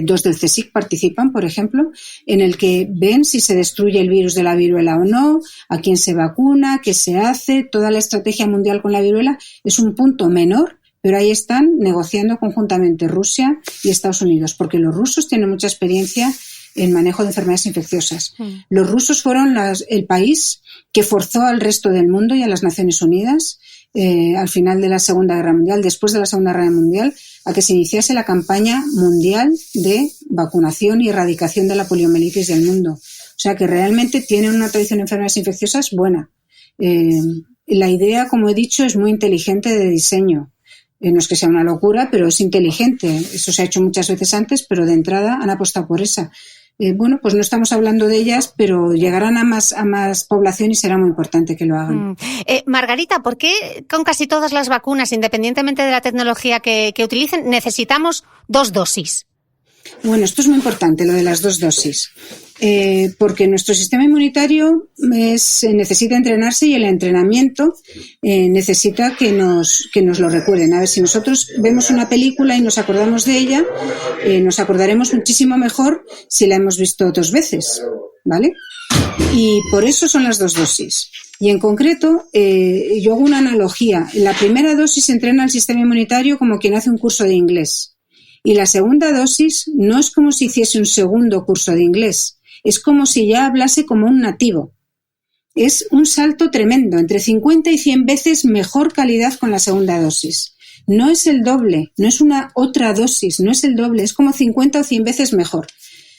Dos del CSIC participan, por ejemplo, en el que ven si se destruye el virus de la viruela o no, a quién se vacuna, qué se hace. Toda la estrategia mundial con la viruela es un punto menor, pero ahí están negociando conjuntamente Rusia y Estados Unidos, porque los rusos tienen mucha experiencia en manejo de enfermedades infecciosas. Los rusos fueron el país que forzó al resto del mundo y a las Naciones Unidas al final de la Segunda Guerra Mundial, después de la Segunda Guerra Mundial, a que se iniciase la campaña mundial de vacunación y erradicación de la poliomielitis del mundo. O sea que realmente tienen una tradición de enfermedades infecciosas buena. La idea, como he dicho, es muy inteligente de diseño. No es que sea una locura, pero es inteligente. Eso se ha hecho muchas veces antes, pero de entrada han apostado por esa. Bueno, pues no estamos hablando de ellas, pero llegarán a más población y será muy importante que lo hagan. Margarita, ¿por qué con casi todas las vacunas, independientemente de la tecnología que utilicen, necesitamos 2 dosis? Bueno, esto es muy importante, lo de las 2 dosis, porque nuestro sistema inmunitario necesita entrenarse y el entrenamiento necesita que nos lo recuerden. A ver, si nosotros vemos una película y nos acordamos de ella, nos acordaremos muchísimo mejor si la hemos visto 2 veces, ¿vale? Y por eso son las 2 dosis. Y en concreto, yo hago una analogía. En la primera dosis se entrena el sistema inmunitario como quien hace un curso de inglés. Y la segunda dosis no es como si hiciese un segundo curso de inglés, es como si ya hablase como un nativo. Es un salto tremendo, entre 50 y 100 veces mejor calidad con la segunda dosis. No es el doble, no es una otra dosis, no es el doble, es como 50 o 100 veces mejor.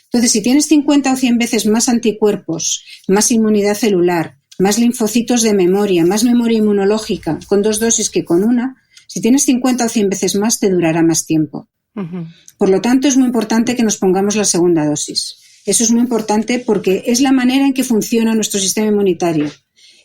Entonces, si tienes 50 o 100 veces más anticuerpos, más inmunidad celular, más linfocitos de memoria, más memoria inmunológica con 2 dosis que con una, si tienes 50 o 100 veces más, te durará más tiempo. Por lo tanto, es muy importante que nos pongamos la segunda dosis. Eso es muy importante porque es la manera en que funciona nuestro sistema inmunitario.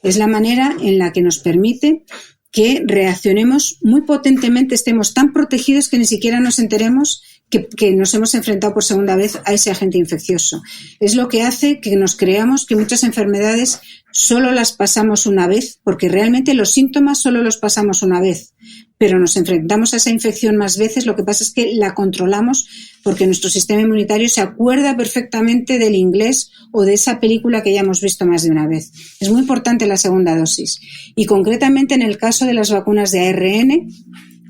Es la manera en la que nos permite que reaccionemos muy potentemente, estemos tan protegidos que ni siquiera nos enteremos que nos hemos enfrentado por segunda vez a ese agente infeccioso. Es lo que hace que nos creamos que muchas enfermedades solo las pasamos una vez, porque realmente los síntomas solo los pasamos una vez, pero nos enfrentamos a esa infección más veces. Lo que pasa es que la controlamos porque nuestro sistema inmunitario se acuerda perfectamente del inglés o de esa película que ya hemos visto más de una vez. Es muy importante la segunda dosis. Y concretamente en el caso de las vacunas de ARN,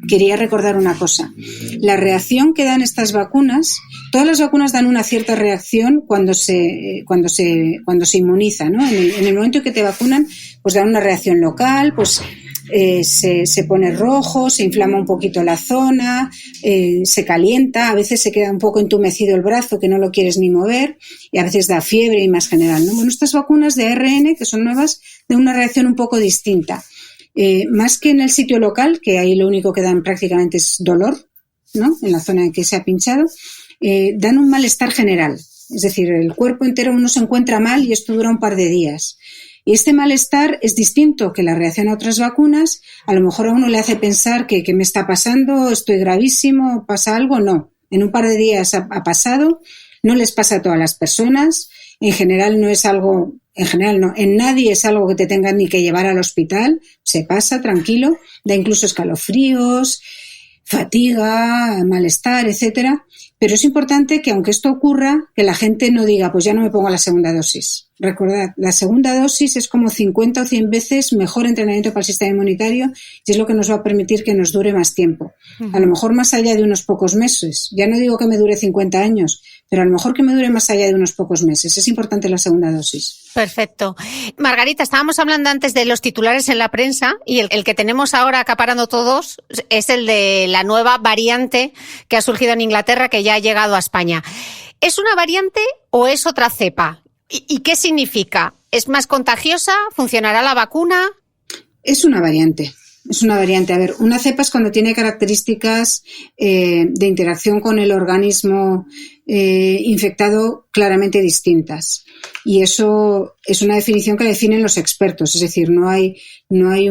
quería recordar una cosa. La reacción que dan estas vacunas, todas las vacunas dan una cierta reacción cuando se inmuniza, ¿no? En el momento en que te vacunan, pues dan una reacción local, pues se pone rojo, se inflama un poquito la zona, se calienta, a veces se queda un poco entumecido el brazo que no lo quieres ni mover y a veces da fiebre y más general, ¿no? Bueno, estas vacunas de ARN, que son nuevas, dan una reacción un poco distinta. Más que en el sitio local, que ahí lo único que dan prácticamente es dolor, ¿no? En la zona en que se ha pinchado, dan un malestar general. Es decir, el cuerpo entero uno se encuentra mal y esto dura un par de días. Y este malestar es distinto que la reacción a otras vacunas. A lo mejor a uno le hace pensar que me está pasando, estoy gravísimo, pasa algo. No, en un par de días ha pasado, no les pasa a todas las personas. En general no es algo, en nadie es algo que te tengan ni que llevar al hospital, se pasa tranquilo, da incluso escalofríos, fatiga, malestar, etcétera. Pero es importante que aunque esto ocurra, que la gente no diga, pues ya no me pongo la segunda dosis. Recordad, la segunda dosis es como 50 o 100 veces mejor entrenamiento para el sistema inmunitario y es lo que nos va a permitir que nos dure más tiempo. A lo mejor más allá de unos pocos meses. Ya no digo que me dure 50 años, pero a lo mejor que me dure más allá de unos pocos meses. Es importante la segunda dosis. Perfecto. Margarita, estábamos hablando antes de los titulares en la prensa y el que tenemos ahora acaparando todos es el de la nueva variante que ha surgido en Inglaterra, que ya ha llegado a España. ¿Es una variante o es otra cepa? ¿Y qué significa? ¿Es más contagiosa? ¿Funcionará la vacuna? Es una variante. Es una variante. A ver, una cepa es cuando tiene características de interacción con el organismo infectado claramente distintas. Y eso es una definición que definen los expertos. Es decir, no hay unas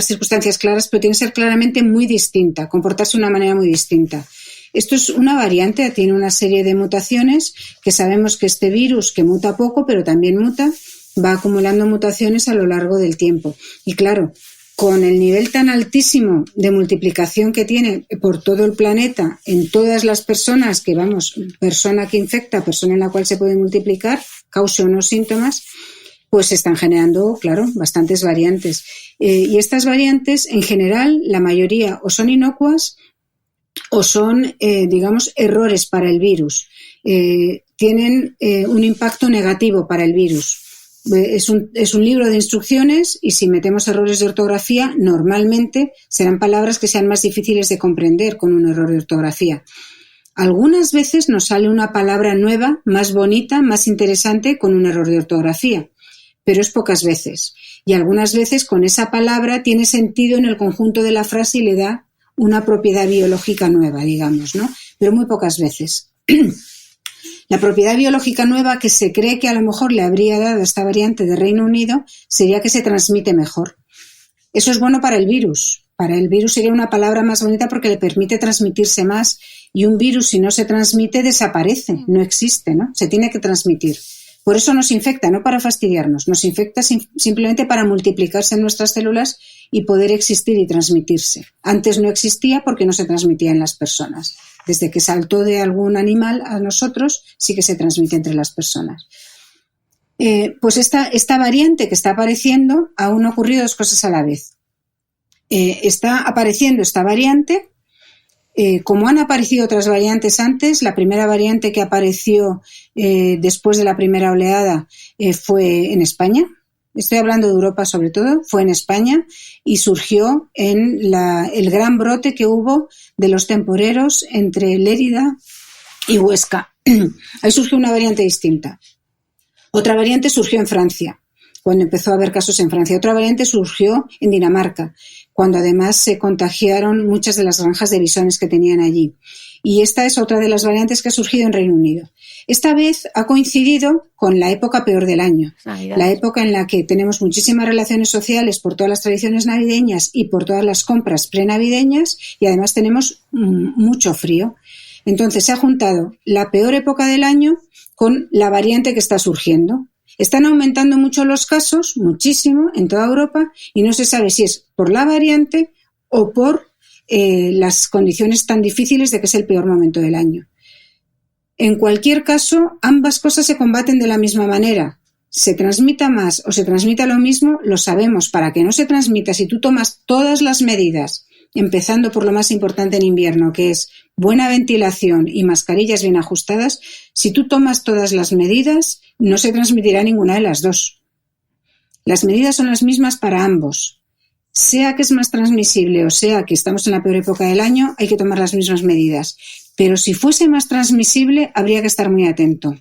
circunstancias claras, pero tiene que ser claramente muy distinta, comportarse de una manera muy distinta. Esto es una variante, tiene una serie de mutaciones que sabemos que este virus, que muta poco, pero también muta, va acumulando mutaciones a lo largo del tiempo. Y claro, con el nivel tan altísimo de multiplicación que tiene por todo el planeta, en todas las personas que, persona que infecta, persona en la cual se puede multiplicar, cause o no síntomas, pues se están generando, claro, bastantes variantes. Y estas variantes, en general, la mayoría o son inocuas o son, errores para el virus. Tienen un impacto negativo para el virus. Es un libro de instrucciones y si metemos errores de ortografía, normalmente serán palabras que sean más difíciles de comprender con un error de ortografía. Algunas veces nos sale una palabra nueva, más bonita, más interesante con un error de ortografía, pero es pocas veces. Y algunas veces con esa palabra tiene sentido en el conjunto de la frase y le da una propiedad biológica nueva, digamos, ¿no? Pero muy pocas veces. La propiedad biológica nueva que se cree que a lo mejor le habría dado esta variante de Reino Unido sería que se transmite mejor. Eso es bueno para el virus. Para el virus sería una palabra más bonita porque le permite transmitirse más y un virus si no se transmite desaparece, no existe, ¿no? Se tiene que transmitir. Por eso nos infecta, no para fastidiarnos, nos infecta simplemente para multiplicarse en nuestras células y poder existir y transmitirse. Antes no existía porque no se transmitía en las personas. Desde que saltó de algún animal a nosotros, sí que se transmite entre las personas. Pues esta variante que está apareciendo, aún han ocurrido dos cosas a la vez. Está apareciendo esta variante, como han aparecido otras variantes antes, la primera variante que apareció después de la primera oleada fue en España. Estoy hablando de Europa sobre todo, fue en España y surgió en el gran brote que hubo de los temporeros entre Lérida y Huesca. Ahí surgió una variante distinta. Otra variante surgió en Francia, cuando empezó a haber casos en Francia. Otra variante surgió en Dinamarca, cuando además se contagiaron muchas de las granjas de bisones que tenían allí. Y esta es otra de las variantes que ha surgido en Reino Unido. Esta vez ha coincidido con la época peor del año, la época en la que tenemos muchísimas relaciones sociales por todas las tradiciones navideñas y por todas las compras prenavideñas y además tenemos mucho frío. Entonces se ha juntado la peor época del año con la variante que está surgiendo. Están aumentando mucho los casos, muchísimo, en toda Europa y no se sabe si es por la variante o por las condiciones tan difíciles de que es el peor momento del año. En cualquier caso, ambas cosas se combaten de la misma manera. Se transmita más o se transmita lo mismo, lo sabemos. Para que no se transmita, si tú tomas todas las medidas, empezando por lo más importante en invierno, que es buena ventilación y mascarillas bien ajustadas, si tú tomas todas las medidas, no se transmitirá ninguna de las dos. Las medidas son las mismas para ambos. Sea que es más transmisible o sea que estamos en la peor época del año, hay que tomar las mismas medidas. Pero si fuese más transmisible, habría que estar muy atento.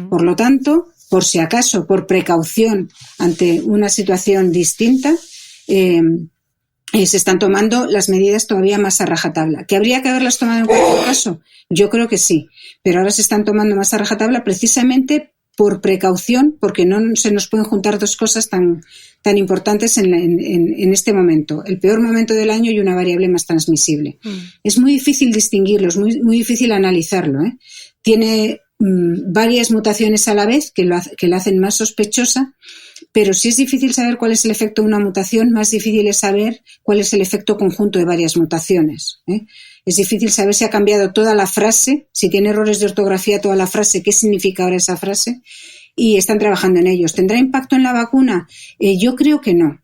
Por lo tanto, por si acaso, por precaución ante una situación distinta, se están tomando las medidas todavía más a rajatabla. ¿Que habría que haberlas tomado en cualquier caso? Yo creo que sí. Pero ahora se están tomando más a rajatabla precisamente por precaución, porque no se nos pueden juntar dos cosas tan importantes en este momento. El peor momento del año y una variable más transmisible. Es muy difícil distinguirlo, es muy difícil analizarlo, ¿eh? Tiene varias mutaciones a la vez que la hacen más sospechosa, pero si es difícil saber cuál es el efecto de una mutación, más difícil es saber cuál es el efecto conjunto de varias mutaciones, ¿eh? Es difícil saber si ha cambiado toda la frase, si tiene errores de ortografía toda la frase, qué significa ahora esa frase, y están trabajando en ellos. ¿Tendrá impacto en la vacuna? Yo creo que no.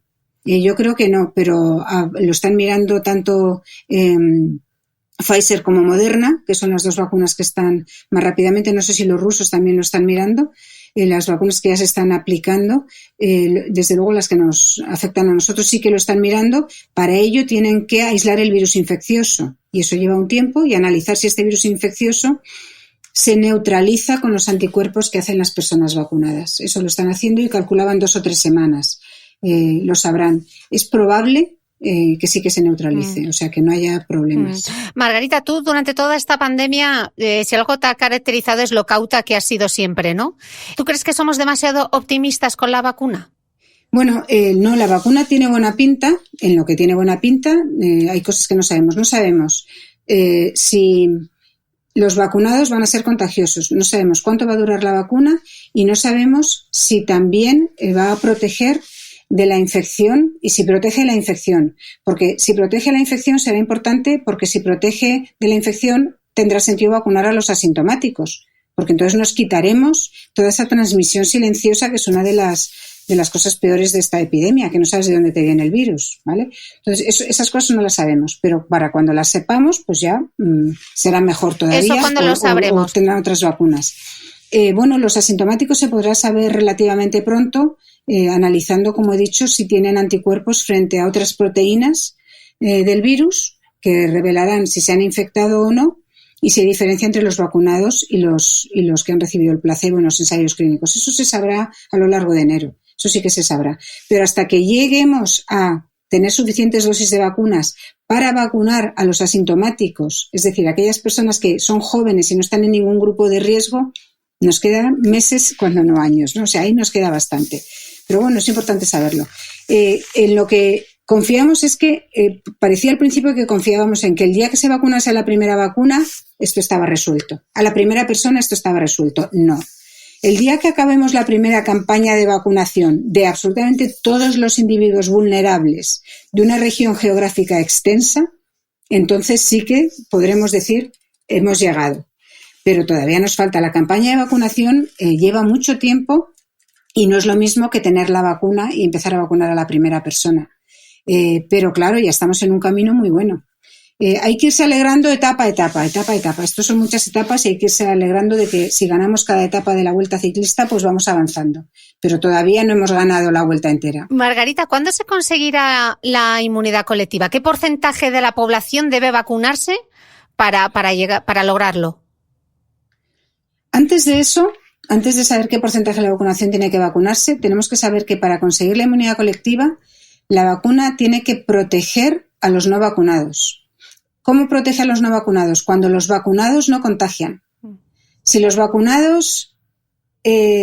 Pero lo están mirando tanto Pfizer como Moderna, que son las dos vacunas que están más rápidamente. No sé si los rusos también lo están mirando. Las vacunas que ya se están aplicando, desde luego las que nos afectan a nosotros sí que lo están mirando. Para ello tienen que aislar el virus infeccioso y eso lleva un tiempo y analizar si este virus infeccioso se neutraliza con los anticuerpos que hacen las personas vacunadas. Eso lo están haciendo y calculaban 2 o 3 semanas. Lo sabrán. Es probable que sí que se neutralice, o sea, que no haya problemas. Margarita, tú durante toda esta pandemia, si algo te ha caracterizado es lo cauta que has sido siempre, ¿no? ¿Tú crees que somos demasiado optimistas con la vacuna? Bueno, no, la vacuna tiene buena pinta. En lo que tiene buena pinta hay cosas que no sabemos. No sabemos si los vacunados van a ser contagiosos. No sabemos cuánto va a durar la vacuna y no sabemos si también va a proteger de la infección y si protege la infección. Porque si protege la infección será importante, porque si protege de la infección tendrá sentido vacunar a los asintomáticos, porque entonces nos quitaremos toda esa transmisión silenciosa que es una de las cosas peores de esta epidemia, que no sabes de dónde te viene el virus, ¿vale? Entonces, esas cosas no las sabemos, pero para cuando las sepamos, pues ya será mejor todavía. ¿Eso cuándo lo sabremos? O tendrán otras vacunas. Bueno, los asintomáticos se podrá saber relativamente pronto, analizando, como he dicho, si tienen anticuerpos frente a otras proteínas del virus que revelarán si se han infectado o no y si hay diferencia entre los vacunados y los que han recibido el placebo en los ensayos clínicos. Eso se sabrá a lo largo de enero, eso sí que se sabrá. Pero hasta que lleguemos a tener suficientes dosis de vacunas para vacunar a los asintomáticos, es decir, aquellas personas que son jóvenes y no están en ningún grupo de riesgo, nos quedan meses, cuando no años, ¿no? O sea, ahí nos queda bastante. Pero bueno, es importante saberlo. En lo que confiamos es que, parecía al principio que confiábamos en que el día que se vacunase a la primera vacuna, esto estaba resuelto. A la primera persona esto estaba resuelto. No. El día que acabemos la primera campaña de vacunación de absolutamente todos los individuos vulnerables de una región geográfica extensa, entonces sí que podremos decir hemos llegado. Pero todavía nos falta. La campaña de vacunación lleva mucho tiempo y no es lo mismo que tener la vacuna y empezar a vacunar a la primera persona. Pero claro, ya estamos en un camino muy bueno. Hay que irse alegrando etapa a etapa. Estos son muchas etapas y hay que irse alegrando de que si ganamos cada etapa de la Vuelta Ciclista, pues vamos avanzando. Pero todavía no hemos ganado la vuelta entera. Margarita, ¿cuándo se conseguirá la inmunidad colectiva? ¿Qué porcentaje de la población debe vacunarse para lograrlo? Antes de eso, antes de saber qué porcentaje de la vacunación tiene que vacunarse, tenemos que saber que para conseguir la inmunidad colectiva, la vacuna tiene que proteger a los no vacunados. ¿Cómo protege a los no vacunados? Cuando los vacunados no contagian. Si los vacunados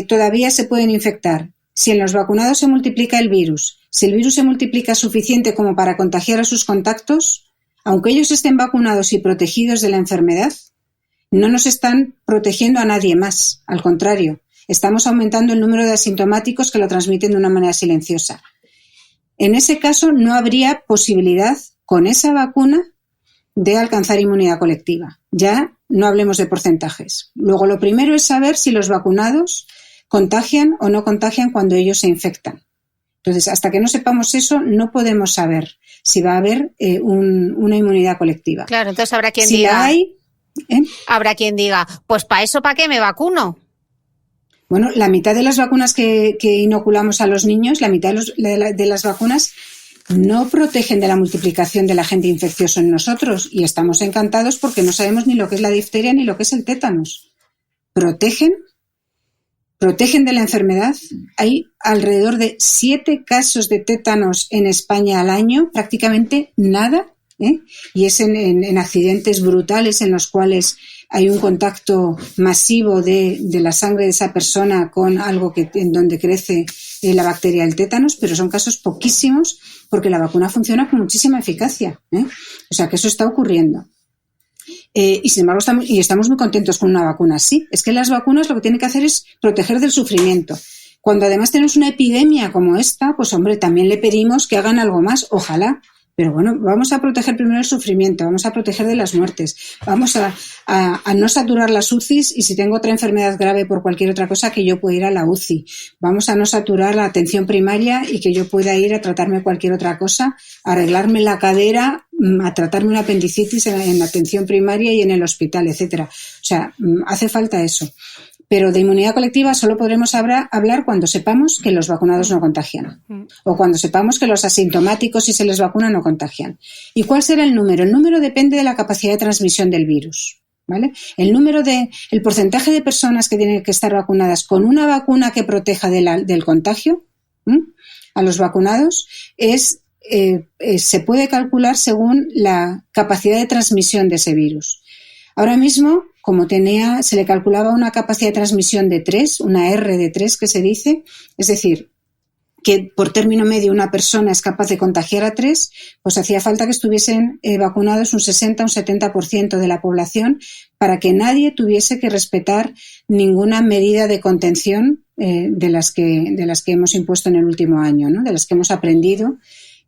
todavía se pueden infectar, si en los vacunados se multiplica el virus, si el virus se multiplica suficiente como para contagiar a sus contactos, aunque ellos estén vacunados y protegidos de la enfermedad, no nos están protegiendo a nadie más. Al contrario, estamos aumentando el número de asintomáticos que lo transmiten de una manera silenciosa. En ese caso, no habría posibilidad con esa vacuna de alcanzar inmunidad colectiva. Ya no hablemos de porcentajes. Luego, lo primero es saber si los vacunados contagian o no contagian cuando ellos se infectan. Entonces, hasta que no sepamos eso, no podemos saber si va a haber una inmunidad colectiva. Claro, entonces habrá quien si diga... la hay, Habrá quien diga, pues para eso, ¿para qué me vacuno? Bueno, la mitad de las vacunas que inoculamos a los niños, la mitad de las vacunas no protegen de la multiplicación del agente infeccioso en nosotros y estamos encantados porque no sabemos ni lo que es la difteria ni lo que es el tétanos. Protegen de la enfermedad. Hay alrededor de 7 casos de tétanos en España al año, prácticamente nada. Y es en accidentes brutales en los cuales hay un contacto masivo de la sangre de esa persona con algo en donde crece la bacteria del tétanos, pero son casos poquísimos porque la vacuna funciona con muchísima eficacia. O sea que eso está ocurriendo. Y sin embargo estamos muy contentos con una vacuna así. Es que las vacunas lo que tienen que hacer es proteger del sufrimiento. Cuando además tenemos una epidemia como esta, pues hombre, también le pedimos que hagan algo más, ojalá. Pero bueno, vamos a proteger primero el sufrimiento, vamos a proteger de las muertes, vamos a no saturar las UCIs y si tengo otra enfermedad grave por cualquier otra cosa que yo pueda ir a la UCI. Vamos a no saturar la atención primaria y que yo pueda ir a tratarme cualquier otra cosa, a arreglarme la cadera, a tratarme una apendicitis en la atención primaria y en el hospital, etcétera. O sea, hace falta eso. Pero de inmunidad colectiva solo podremos hablar cuando sepamos que los vacunados no contagian o cuando sepamos que los asintomáticos, si se les vacuna, no contagian. ¿Y cuál será el número? El número depende de la capacidad de transmisión del virus, ¿vale? El porcentaje de personas que tienen que estar vacunadas con una vacuna que proteja del contagio a los vacunados se puede calcular según la capacidad de transmisión de ese virus. Ahora mismo, como se le calculaba una capacidad de transmisión de 3, una R de 3 que se dice, es decir, que por término medio una persona es capaz de contagiar a 3, pues hacía falta que estuviesen vacunados un 60 o un 70% de la población para que nadie tuviese que respetar ninguna medida de contención de las que hemos impuesto en el último año, ¿no? De las que hemos aprendido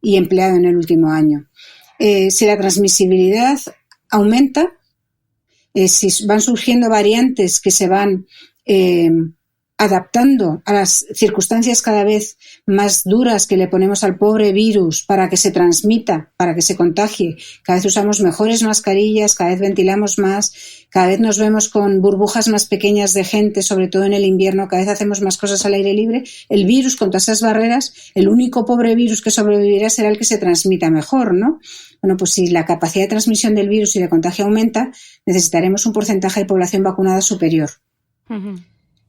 y empleado en el último año. Si la transmisibilidad aumenta, si van surgiendo variantes que se van adaptando a las circunstancias cada vez más duras que le ponemos al pobre virus para que se transmita, para que se contagie. Cada vez usamos mejores mascarillas, cada vez ventilamos más, cada vez nos vemos con burbujas más pequeñas de gente, sobre todo en el invierno, cada vez hacemos más cosas al aire libre. El virus, con todas esas barreras, el único pobre virus que sobrevivirá será el que se transmita mejor, ¿no? Bueno, pues si la capacidad de transmisión del virus y de contagio aumenta, necesitaremos un porcentaje de población vacunada superior. Uh-huh.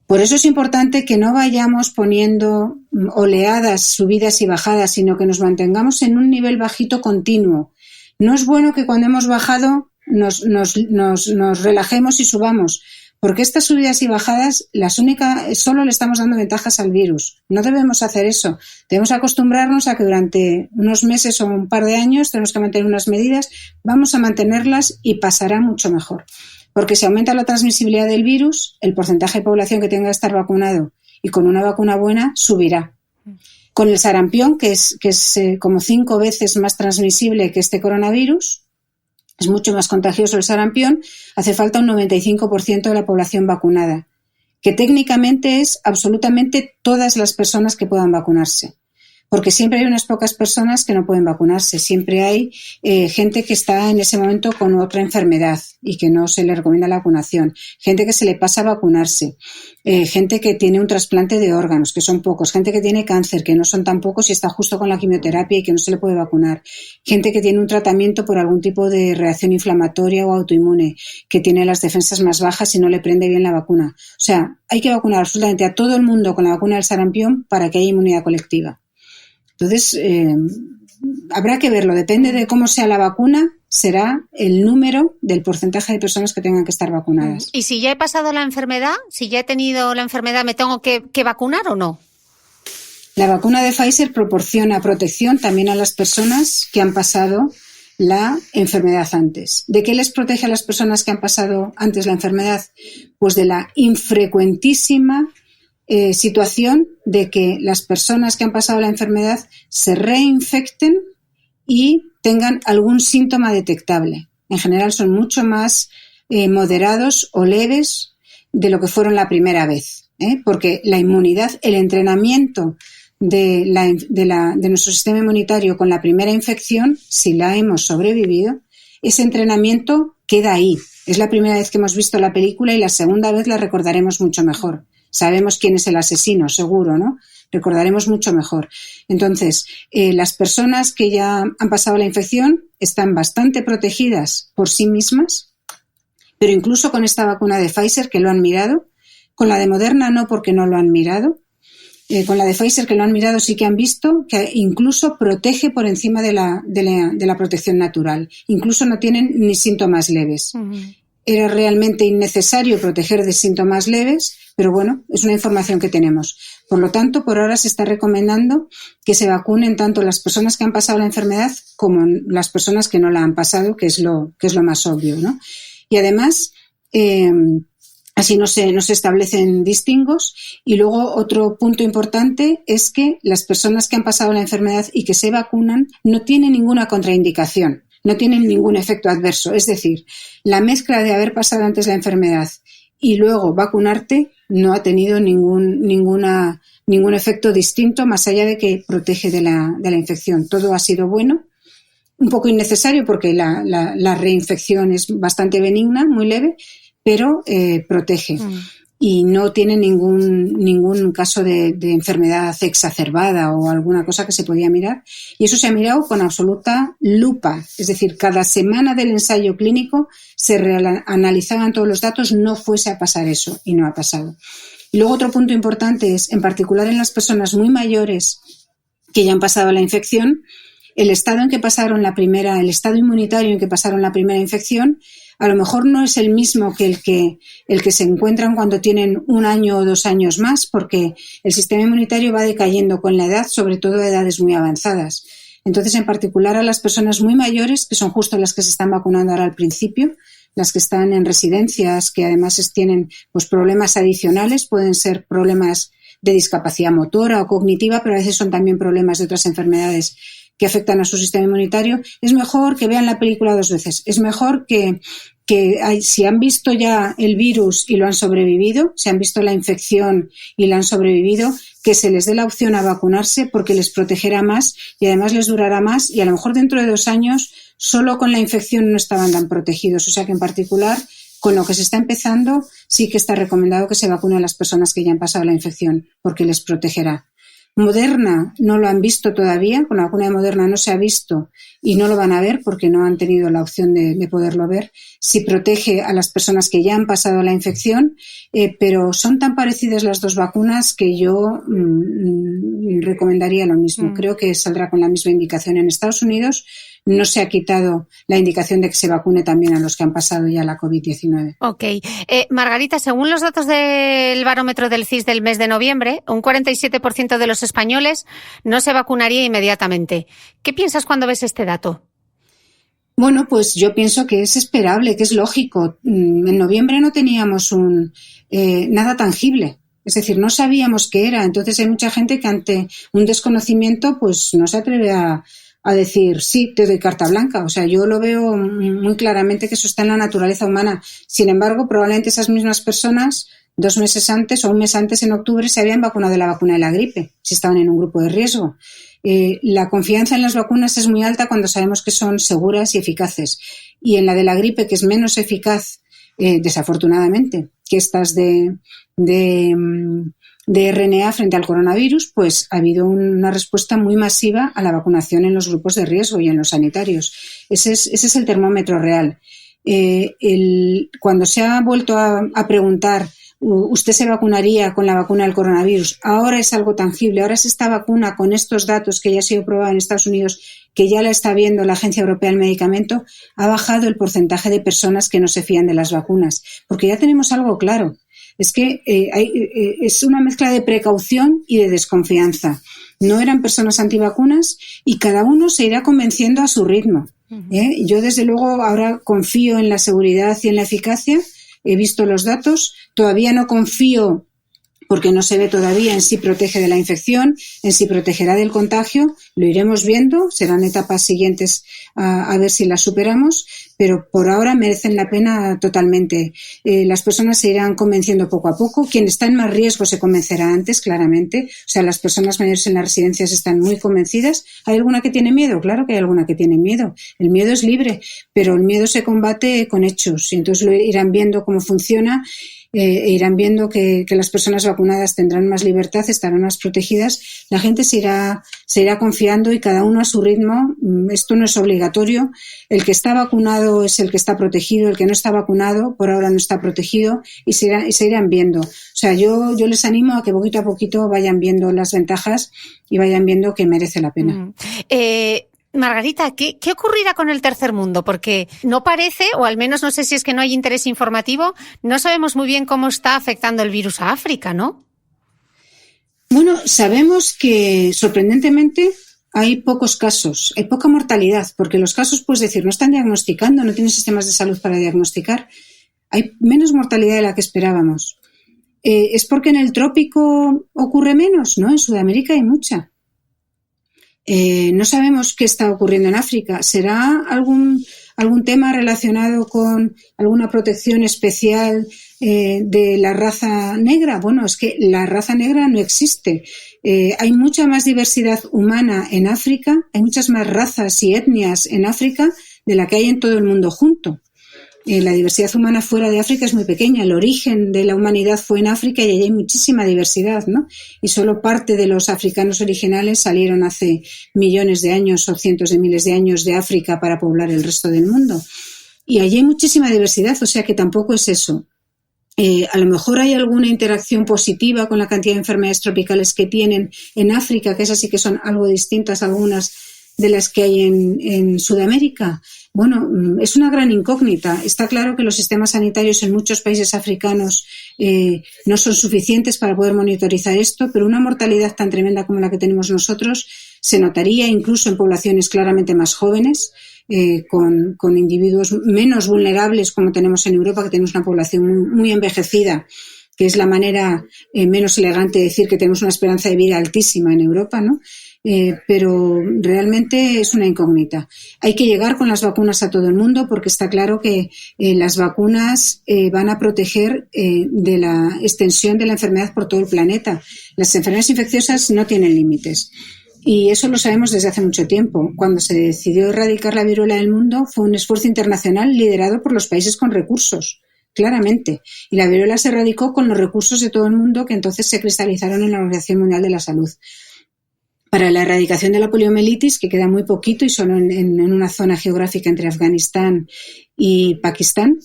Por eso es importante que no vayamos poniendo oleadas, subidas y bajadas, sino que nos mantengamos en un nivel bajito continuo. No es bueno que cuando hemos bajado nos relajemos y subamos, porque estas subidas y bajadas solo le estamos dando ventajas al virus. No debemos hacer eso. Debemos acostumbrarnos a que durante unos meses o un par de años tenemos que mantener unas medidas, vamos a mantenerlas y pasará mucho mejor. Porque si aumenta la transmisibilidad del virus, el porcentaje de población que tenga que estar vacunado y con una vacuna buena subirá. Con el sarampión, que es como 5 veces más transmisible que este coronavirus, es mucho más contagioso el sarampión, hace falta un 95% de la población vacunada, que técnicamente es absolutamente todas las personas que puedan vacunarse. Porque siempre hay unas pocas personas que no pueden vacunarse, siempre hay gente que está en ese momento con otra enfermedad y que no se le recomienda la vacunación, gente que se le pasa a vacunarse, gente que tiene un trasplante de órganos, que son pocos, gente que tiene cáncer, que no son tan pocos y está justo con la quimioterapia y que no se le puede vacunar, gente que tiene un tratamiento por algún tipo de reacción inflamatoria o autoinmune, que tiene las defensas más bajas y no le prende bien la vacuna. O sea, hay que vacunar absolutamente a todo el mundo con la vacuna del sarampión para que haya inmunidad colectiva. Entonces, habrá que verlo. Depende de cómo sea la vacuna, será el número del porcentaje de personas que tengan que estar vacunadas. ¿Y si ya he pasado la enfermedad, si ya he tenido la enfermedad, me tengo que vacunar o no? La vacuna de Pfizer proporciona protección también a las personas que han pasado la enfermedad antes. ¿De qué les protege a las personas que han pasado antes la enfermedad? Pues de la infrecuentísima situación de que las personas que han pasado la enfermedad se reinfecten y tengan algún síntoma detectable. En general son mucho más moderados o leves de lo que fueron la primera vez, porque la inmunidad, el entrenamiento de nuestro sistema inmunitario con la primera infección, si la hemos sobrevivido, ese entrenamiento queda ahí. Es la primera vez que hemos visto la película y la segunda vez la recordaremos mucho mejor. Sabemos quién es el asesino, seguro, ¿no? Recordaremos mucho mejor. Entonces, las personas que ya han pasado la infección están bastante protegidas por sí mismas, pero incluso con esta vacuna de Pfizer que lo han mirado, con la de Moderna no, porque no lo han mirado, con la de Pfizer que lo han mirado sí que han visto que incluso protege por encima de la protección natural. Incluso no tienen ni síntomas leves. Uh-huh. Era realmente innecesario proteger de síntomas leves, pero bueno, es una información que tenemos. Por lo tanto, por ahora se está recomendando que se vacunen tanto las personas que han pasado la enfermedad como las personas que no la han pasado, que es lo más obvio, ¿no? Y además, así no se establecen distingos. Y luego otro punto importante es que las personas que han pasado la enfermedad y que se vacunan no tienen ninguna contraindicación. No tienen ningún efecto adverso. Es decir, la mezcla de haber pasado antes la enfermedad y luego vacunarte no ha tenido ningún efecto distinto más allá de que protege de la infección. Todo ha sido bueno, un poco innecesario porque la reinfección es bastante benigna, muy leve, pero protege. Y no tiene ningún caso de enfermedad exacerbada o alguna cosa que se podía mirar. Y eso se ha mirado con absoluta lupa. Es decir, cada semana del ensayo clínico se analizaban todos los datos, no fuese a pasar eso, y no ha pasado. Y luego otro punto importante es, en particular en las personas muy mayores que ya han pasado la infección, el estado inmunitario en que pasaron la primera infección a lo mejor no es el mismo que el que se encuentran cuando tienen 1 año o 2 años más, porque el sistema inmunitario va decayendo con la edad, sobre todo a edades muy avanzadas. Entonces, en particular a las personas muy mayores, que son justo las que se están vacunando ahora al principio, las que están en residencias, que además tienen pues problemas adicionales, pueden ser problemas de discapacidad motora o cognitiva, pero a veces son también problemas de otras enfermedades que afectan a su sistema inmunitario. Es mejor que vean la película 2 veces. Es mejor que si han visto ya el virus y lo han sobrevivido, si han visto la infección y la han sobrevivido, que se les dé la opción a vacunarse porque les protegerá más y además les durará más, y a lo mejor dentro de 2 años solo con la infección no estaban tan protegidos. O sea que en particular con lo que se está empezando sí que está recomendado que se vacunen a las personas que ya han pasado la infección porque les protegerá. Moderna no lo han visto todavía, con la vacuna de Moderna no se ha visto y no lo van a ver porque no han tenido la opción de poderlo ver, si protege a las personas que ya han pasado la infección, pero son tan parecidas las 2 vacunas que yo recomendaría lo mismo. Creo que saldrá con la misma indicación. En Estados Unidos no se ha quitado la indicación de que se vacune también a los que han pasado ya la COVID-19. Ok. Margarita, según los datos del barómetro del CIS del mes de noviembre, un 47% de los españoles no se vacunaría inmediatamente. ¿Qué piensas cuando ves este dato? Bueno, pues yo pienso que es esperable, que es lógico. En noviembre no teníamos nada tangible. Es decir, no sabíamos qué era. Entonces hay mucha gente que ante un desconocimiento pues no se atreve a decir, sí, te doy carta blanca. O sea, yo lo veo muy claramente que eso está en la naturaleza humana. Sin embargo, probablemente esas mismas personas 2 meses antes o 1 mes antes, en octubre, se habían vacunado de la vacuna de la gripe, si estaban en un grupo de riesgo. La confianza en las vacunas es muy alta cuando sabemos que son seguras y eficaces. Y en la de la gripe, que es menos eficaz, desafortunadamente, que estas de RNA frente al coronavirus, pues ha habido una respuesta muy masiva a la vacunación en los grupos de riesgo y en los sanitarios. Ese es el termómetro real. Cuando se ha vuelto a preguntar, ¿usted se vacunaría con la vacuna del coronavirus? Ahora es algo tangible, ahora es esta vacuna con estos datos que ya ha sido probada en Estados Unidos, que ya la está viendo la Agencia Europea del Medicamento, ha bajado el porcentaje de personas que no se fían de las vacunas, porque ya tenemos algo claro. Es que es una mezcla de precaución y de desconfianza. No eran personas antivacunas y cada uno se irá convenciendo a su ritmo. Yo, desde luego, ahora confío en la seguridad y en la eficacia. He visto los datos. Todavía no confío porque no se ve todavía en si protege de la infección, en si protegerá del contagio. Lo iremos viendo. Serán etapas siguientes a ver si las superamos. Pero por ahora merecen la pena totalmente. Las personas se irán convenciendo poco a poco. Quien está en más riesgo se convencerá antes, claramente. O sea, las personas mayores en las residencias están muy convencidas. ¿Hay alguna que tiene miedo? Claro que hay alguna que tiene miedo. El miedo es libre, pero el miedo se combate con hechos. Y entonces lo irán viendo cómo funciona. Irán viendo que las personas vacunadas tendrán más libertad, estarán más protegidas. La gente se irá confiando y cada uno a su ritmo. Esto no es obligatorio. El que está vacunado es el que está protegido, el que no está vacunado por ahora no está protegido y se irán viendo. O sea, yo les animo a que poquito a poquito vayan viendo las ventajas y vayan viendo que merece la pena. Margarita, ¿qué ocurrirá con el tercer mundo? Porque no parece, o al menos no sé si es que no hay interés informativo, no sabemos muy bien cómo está afectando el virus a África, ¿no? Bueno, sabemos que sorprendentemente hay pocos casos, hay poca mortalidad, porque los casos, pues decir, no están diagnosticando, no tienen sistemas de salud para diagnosticar. Hay menos mortalidad de la que esperábamos. ¿Es porque en el trópico ocurre menos? No, en Sudamérica hay mucha. No sabemos qué está ocurriendo en África. ¿Será algún tema relacionado con alguna protección especial de la raza negra? Bueno, es que la raza negra no existe. Hay mucha más diversidad humana en África, hay muchas más razas y etnias en África de la que hay en todo el mundo junto. La diversidad humana fuera de África es muy pequeña. El origen de la humanidad fue en África y allí hay muchísima diversidad, ¿no? Y solo parte de los africanos originales salieron hace millones de años o cientos de miles de años de África para poblar el resto del mundo. Y allí hay muchísima diversidad, o sea que tampoco es eso. A lo mejor hay alguna interacción positiva con la cantidad de enfermedades tropicales que tienen en África, que esas sí que son algo distintas a algunas de las que hay en Sudamérica. Bueno, es una gran incógnita. Está claro que los sistemas sanitarios en muchos países africanos no son suficientes para poder monitorizar esto, pero una mortalidad tan tremenda como la que tenemos nosotros se notaría incluso en poblaciones claramente más jóvenes, con individuos menos vulnerables como tenemos en Europa, que tenemos una población muy, muy envejecida que es la manera menos elegante de decir que tenemos una esperanza de vida altísima en Europa, ¿no? Pero realmente es una incógnita. Hay que llegar con las vacunas a todo el mundo porque está claro que las vacunas van a proteger de la extensión de la enfermedad por todo el planeta. Las enfermedades infecciosas no tienen límites. Y eso lo sabemos desde hace mucho tiempo. Cuando se decidió erradicar la viruela del mundo fue un esfuerzo internacional liderado por los países con recursos, claramente. Y la viruela se erradicó con los recursos de todo el mundo que entonces se cristalizaron en la Organización Mundial de la Salud. Para la erradicación de la poliomielitis, que queda muy poquito y solo en una zona geográfica entre Afganistán y Pakistán,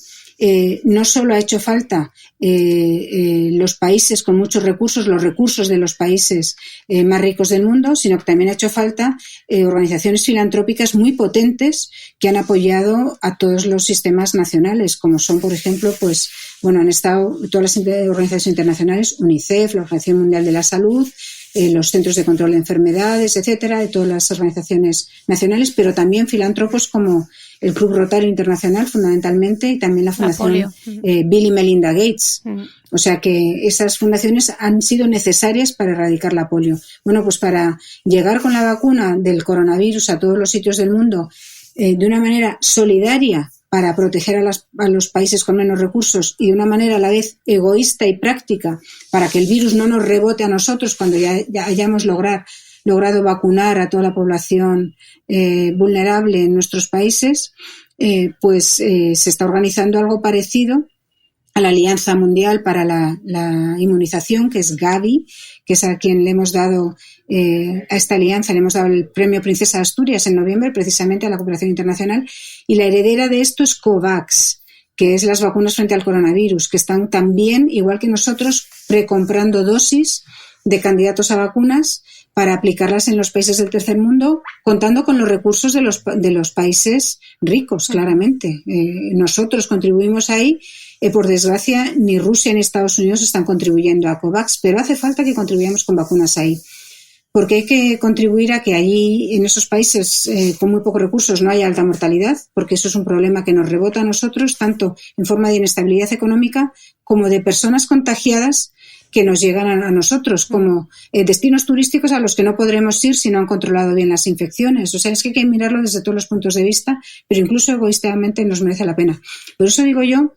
no solo ha hecho falta los países con muchos recursos, los recursos de los países más ricos del mundo, sino que también ha hecho falta organizaciones filantrópicas muy potentes que han apoyado a todos los sistemas nacionales, como son, por ejemplo, han estado todas las organizaciones internacionales, UNICEF, la Organización Mundial de la Salud, los centros de control de enfermedades, etcétera, de todas las organizaciones nacionales, pero también filántropos como el Club Rotario Internacional, fundamentalmente, y también la Fundación Bill y Melinda Gates. O sea que esas fundaciones han sido necesarias para erradicar la polio. Bueno, pues para llegar con la vacuna del coronavirus a todos los sitios del mundo de una manera solidaria para proteger a los países con menos recursos y de una manera a la vez egoísta y práctica para que el virus no nos rebote a nosotros cuando ya hayamos logrado vacunar a toda la población vulnerable en nuestros países, se está organizando algo parecido a la Alianza Mundial para la Inmunización, que es Gavi, que es a quien le hemos dado, a esta alianza le hemos dado el premio Princesa de Asturias en noviembre, precisamente a la cooperación internacional, y la heredera de esto es COVAX, que es las vacunas frente al coronavirus, que están también, igual que nosotros, precomprando dosis de candidatos a vacunas para aplicarlas en los países del tercer mundo, contando con los recursos de los países ricos, claramente. Nosotros contribuimos ahí. Por desgracia, ni Rusia ni Estados Unidos están contribuyendo a COVAX, pero hace falta que contribuyamos con vacunas ahí. Porque hay que contribuir a que allí, en esos países con muy pocos recursos, no haya alta mortalidad, porque eso es un problema que nos rebota a nosotros, tanto en forma de inestabilidad económica como de personas contagiadas que nos llegan a nosotros, como destinos turísticos a los que no podremos ir si no han controlado bien las infecciones. O sea, es que hay que mirarlo desde todos los puntos de vista, pero incluso egoístamente nos merece la pena. Por eso digo yo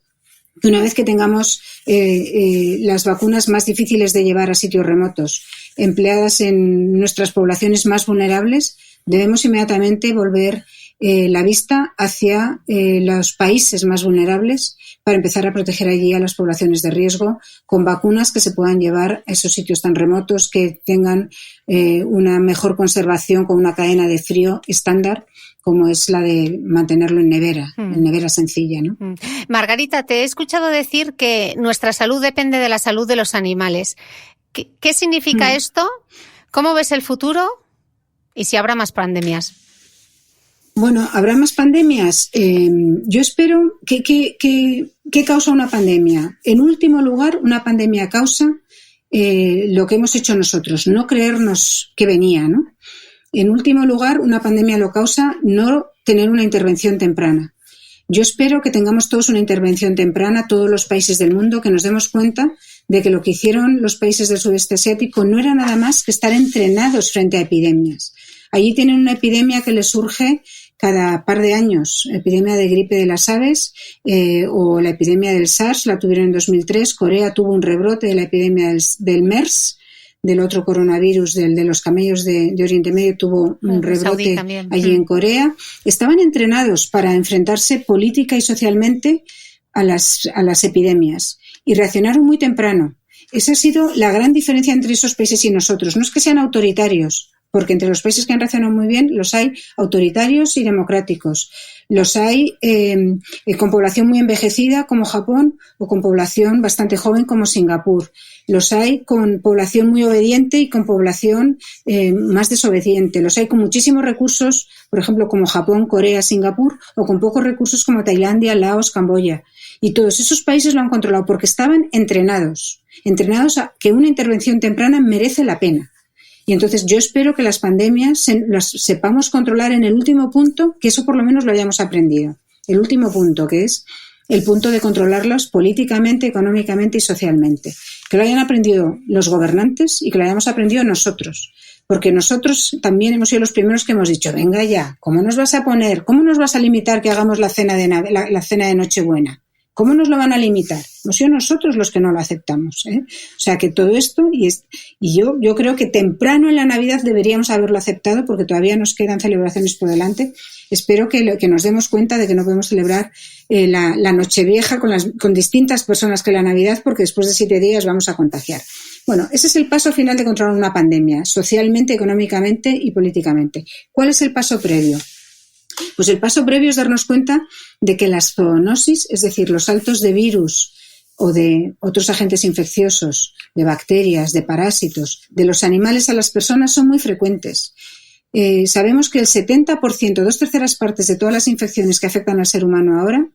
que una vez que tengamos las vacunas más difíciles de llevar a sitios remotos, empleadas en nuestras poblaciones más vulnerables, debemos inmediatamente volver la vista hacia los países más vulnerables para empezar a proteger allí a las poblaciones de riesgo con vacunas que se puedan llevar a esos sitios tan remotos, que tengan una mejor conservación con una cadena de frío estándar, como es la de mantenerlo en nevera sencilla, ¿no? Margarita, te he escuchado decir que nuestra salud depende de la salud de los animales. ¿Qué significa esto? ¿Cómo ves el futuro? ¿Y si habrá más pandemias? Bueno, ¿habrá más pandemias? Yo espero ¿qué causa una pandemia? En último lugar, una pandemia causa lo que hemos hecho nosotros, no creernos que venía, ¿no? En último lugar, una pandemia lo causa no tener una intervención temprana. Yo espero que tengamos todos una intervención temprana, todos los países del mundo, que nos demos cuenta de que lo que hicieron los países del sudeste asiático no era nada más que estar entrenados frente a epidemias. Allí tienen una epidemia que les surge cada par de años, epidemia de gripe de las aves o la epidemia del SARS, la tuvieron en 2003. Corea tuvo un rebrote de la epidemia del MERS, del otro coronavirus, de los camellos de Oriente Medio, tuvo un rebrote allí en Corea. Estaban entrenados para enfrentarse política y socialmente a las epidemias y reaccionaron muy temprano. Esa ha sido la gran diferencia entre esos países y nosotros. No es que sean autoritarios, porque entre los países que han reaccionado muy bien los hay autoritarios y democráticos. Los hay con población muy envejecida como Japón o con población bastante joven como Singapur. Los hay con población muy obediente y con población más desobediente. Los hay con muchísimos recursos, por ejemplo, como Japón, Corea, Singapur, o con pocos recursos como Tailandia, Laos, Camboya. Y todos esos países lo han controlado porque estaban entrenados a que una intervención temprana merece la pena. Y entonces yo espero que las pandemias las sepamos controlar en el último punto, que eso por lo menos lo hayamos aprendido. El último punto, que es el punto de controlarlos políticamente, económicamente y socialmente. Que lo hayan aprendido los gobernantes y que lo hayamos aprendido nosotros. Porque nosotros también hemos sido los primeros que hemos dicho, venga ya, ¿cómo nos vas a poner? ¿Cómo nos vas a limitar que hagamos la cena de Nochebuena? ¿Cómo nos lo van a limitar? Hemos sido nosotros los que no lo aceptamos, ¿eh? O sea que todo esto, y yo creo que temprano en la Navidad deberíamos haberlo aceptado porque todavía nos quedan celebraciones por delante. Espero que nos demos cuenta de que no podemos celebrar la Nochevieja con distintas personas que la Navidad porque después de 7 días vamos a contagiar. Bueno, ese es el paso final de controlar una pandemia, socialmente, económicamente y políticamente. ¿Cuál es el paso previo? Pues el paso previo es darnos cuenta de que las zoonosis, es decir, los saltos de virus o de otros agentes infecciosos, de bacterias, de parásitos, de los animales a las personas son muy frecuentes. Sabemos que el 70%, 2/3 partes de todas las infecciones que afectan al ser humano ahora,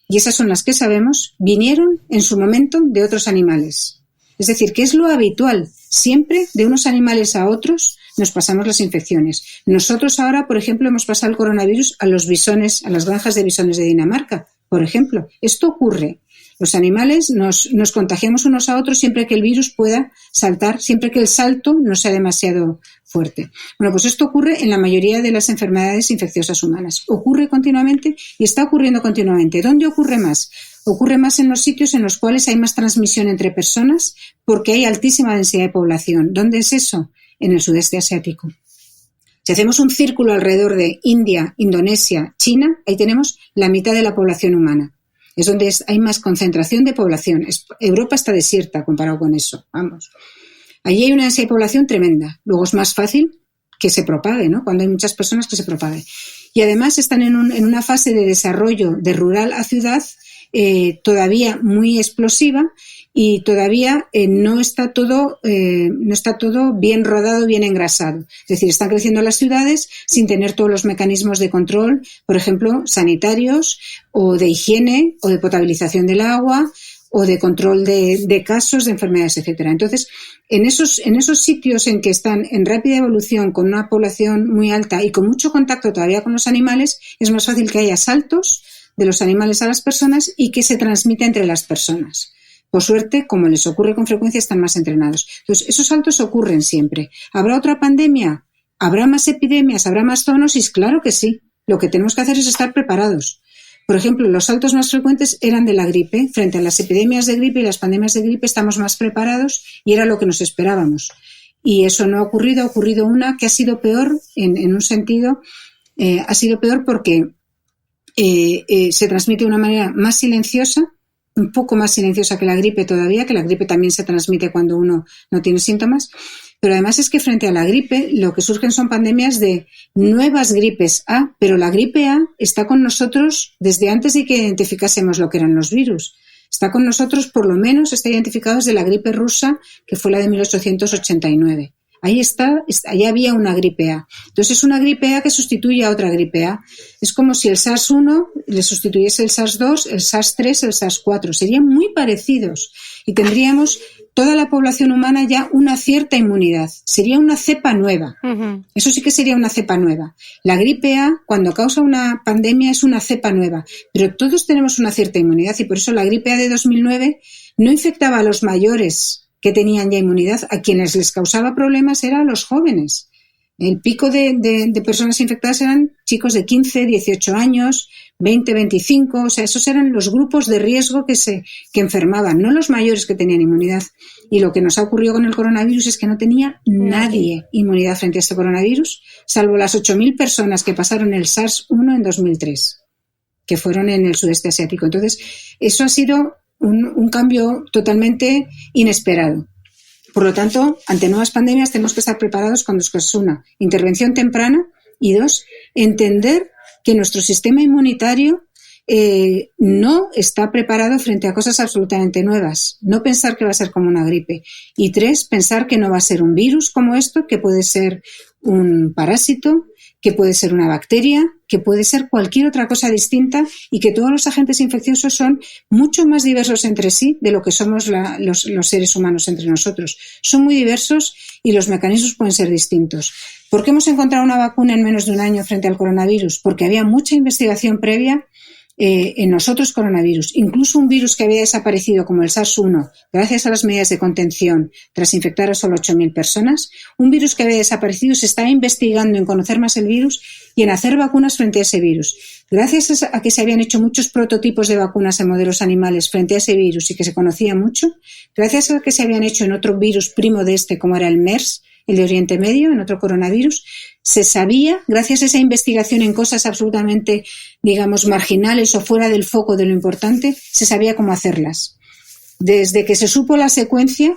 y esas son las que sabemos, vinieron en su momento de otros animales. Es decir, que es lo habitual. Siempre de unos animales a otros nos pasamos las infecciones. Nosotros ahora, por ejemplo, hemos pasado el coronavirus a los bisones, a las granjas de bisones de Dinamarca, por ejemplo. Esto ocurre. Los animales nos contagiamos unos a otros siempre que el virus pueda saltar, siempre que el salto no sea demasiado fuerte. Bueno, pues esto ocurre en la mayoría de las enfermedades infecciosas humanas. Ocurre continuamente y está ocurriendo continuamente. ¿Dónde ocurre más? Ocurre más en los sitios en los cuales hay más transmisión entre personas porque hay altísima densidad de población. ¿Dónde es eso? En el sudeste asiático. Si hacemos un círculo alrededor de India, Indonesia, China, ahí tenemos la mitad de la población humana. Es donde hay más concentración de población. Europa está desierta comparado con eso. Vamos. Allí hay una densidad de población tremenda. Luego es más fácil que se propague, ¿no? Cuando hay muchas personas que se propague. Y además están en una fase de desarrollo de rural a ciudad todavía muy explosiva y todavía no está todo bien rodado, bien engrasado. Es decir, están creciendo las ciudades sin tener todos los mecanismos de control, por ejemplo, sanitarios o de higiene o de potabilización del agua o de control de casos de enfermedades, etcétera. Entonces, en esos sitios en que están en rápida evolución con una población muy alta y con mucho contacto todavía con los animales, es más fácil que haya saltos de los animales a las personas y que se transmita entre las personas. Por suerte, como les ocurre con frecuencia, están más entrenados. Entonces, esos saltos ocurren siempre. ¿Habrá otra pandemia? ¿Habrá más epidemias? ¿Habrá más zoonosis? Claro que sí. Lo que tenemos que hacer es estar preparados. Por ejemplo, los saltos más frecuentes eran de la gripe. Frente a las epidemias de gripe y las pandemias de gripe estamos más preparados y era lo que nos esperábamos. Y eso no ha ocurrido. Ha ocurrido una que ha sido peor en un sentido. Ha sido peor porque se transmite de una manera más silenciosa, un poco más silenciosa que la gripe todavía, que la gripe también se transmite cuando uno no tiene síntomas, pero además es que frente a la gripe lo que surgen son pandemias de nuevas gripes A, pero la gripe A está con nosotros desde antes de que identificásemos lo que eran los virus. Está con nosotros, por lo menos está identificado desde la gripe rusa, que fue la de 1889. Ahí había una gripe A. Entonces es una gripe A que sustituye a otra gripe A. Es como si el SARS-1 le sustituyese el SARS-2, el SARS-3, el SARS-4. Serían muy parecidos y tendríamos toda la población humana ya una cierta inmunidad. Sería una cepa nueva. Uh-huh. Eso sí que sería una cepa nueva. La gripe A, cuando causa una pandemia, es una cepa nueva. Pero todos tenemos una cierta inmunidad y por eso la gripe A de 2009 no infectaba a los mayores que tenían ya inmunidad. A quienes les causaba problemas eran los jóvenes. El pico de personas infectadas eran chicos de 15, 18 años, 20, 25, o sea, esos eran los grupos de riesgo que enfermaban, no los mayores que tenían inmunidad. Y lo que nos ha ocurrido con el coronavirus es que no tenía nadie inmunidad frente a este coronavirus, salvo las 8.000 personas que pasaron el SARS-1 en 2003, que fueron en el sudeste asiático. Entonces, eso ha sido un cambio totalmente inesperado. Por lo tanto, ante nuevas pandemias tenemos que estar preparados con dos cosas. Una, intervención temprana y dos, entender que nuestro sistema inmunitario no está preparado frente a cosas absolutamente nuevas. No pensar que va a ser como una gripe. Y tres, pensar que no va a ser un virus como esto, que puede ser un parásito, que puede ser una bacteria, que puede ser cualquier otra cosa distinta y que todos los agentes infecciosos son mucho más diversos entre sí de lo que somos los seres humanos entre nosotros. Son muy diversos y los mecanismos pueden ser distintos. ¿Por qué hemos encontrado una vacuna en menos de un año frente al coronavirus? Porque había mucha investigación previa en nosotros coronavirus. Incluso un virus que había desaparecido como el SARS-1, gracias a las medidas de contención, tras infectar a solo 8.000 personas, un virus que había desaparecido, se estaba investigando en conocer más el virus y en hacer vacunas frente a ese virus. Gracias a que se habían hecho muchos prototipos de vacunas en modelos animales frente a ese virus y que se conocía mucho, gracias a que se habían hecho en otro virus primo de este, como era el MERS, el de Oriente Medio, en otro coronavirus, se sabía, gracias a esa investigación en cosas absolutamente, digamos, marginales o fuera del foco de lo importante, se sabía cómo hacerlas. Desde que se supo la secuencia,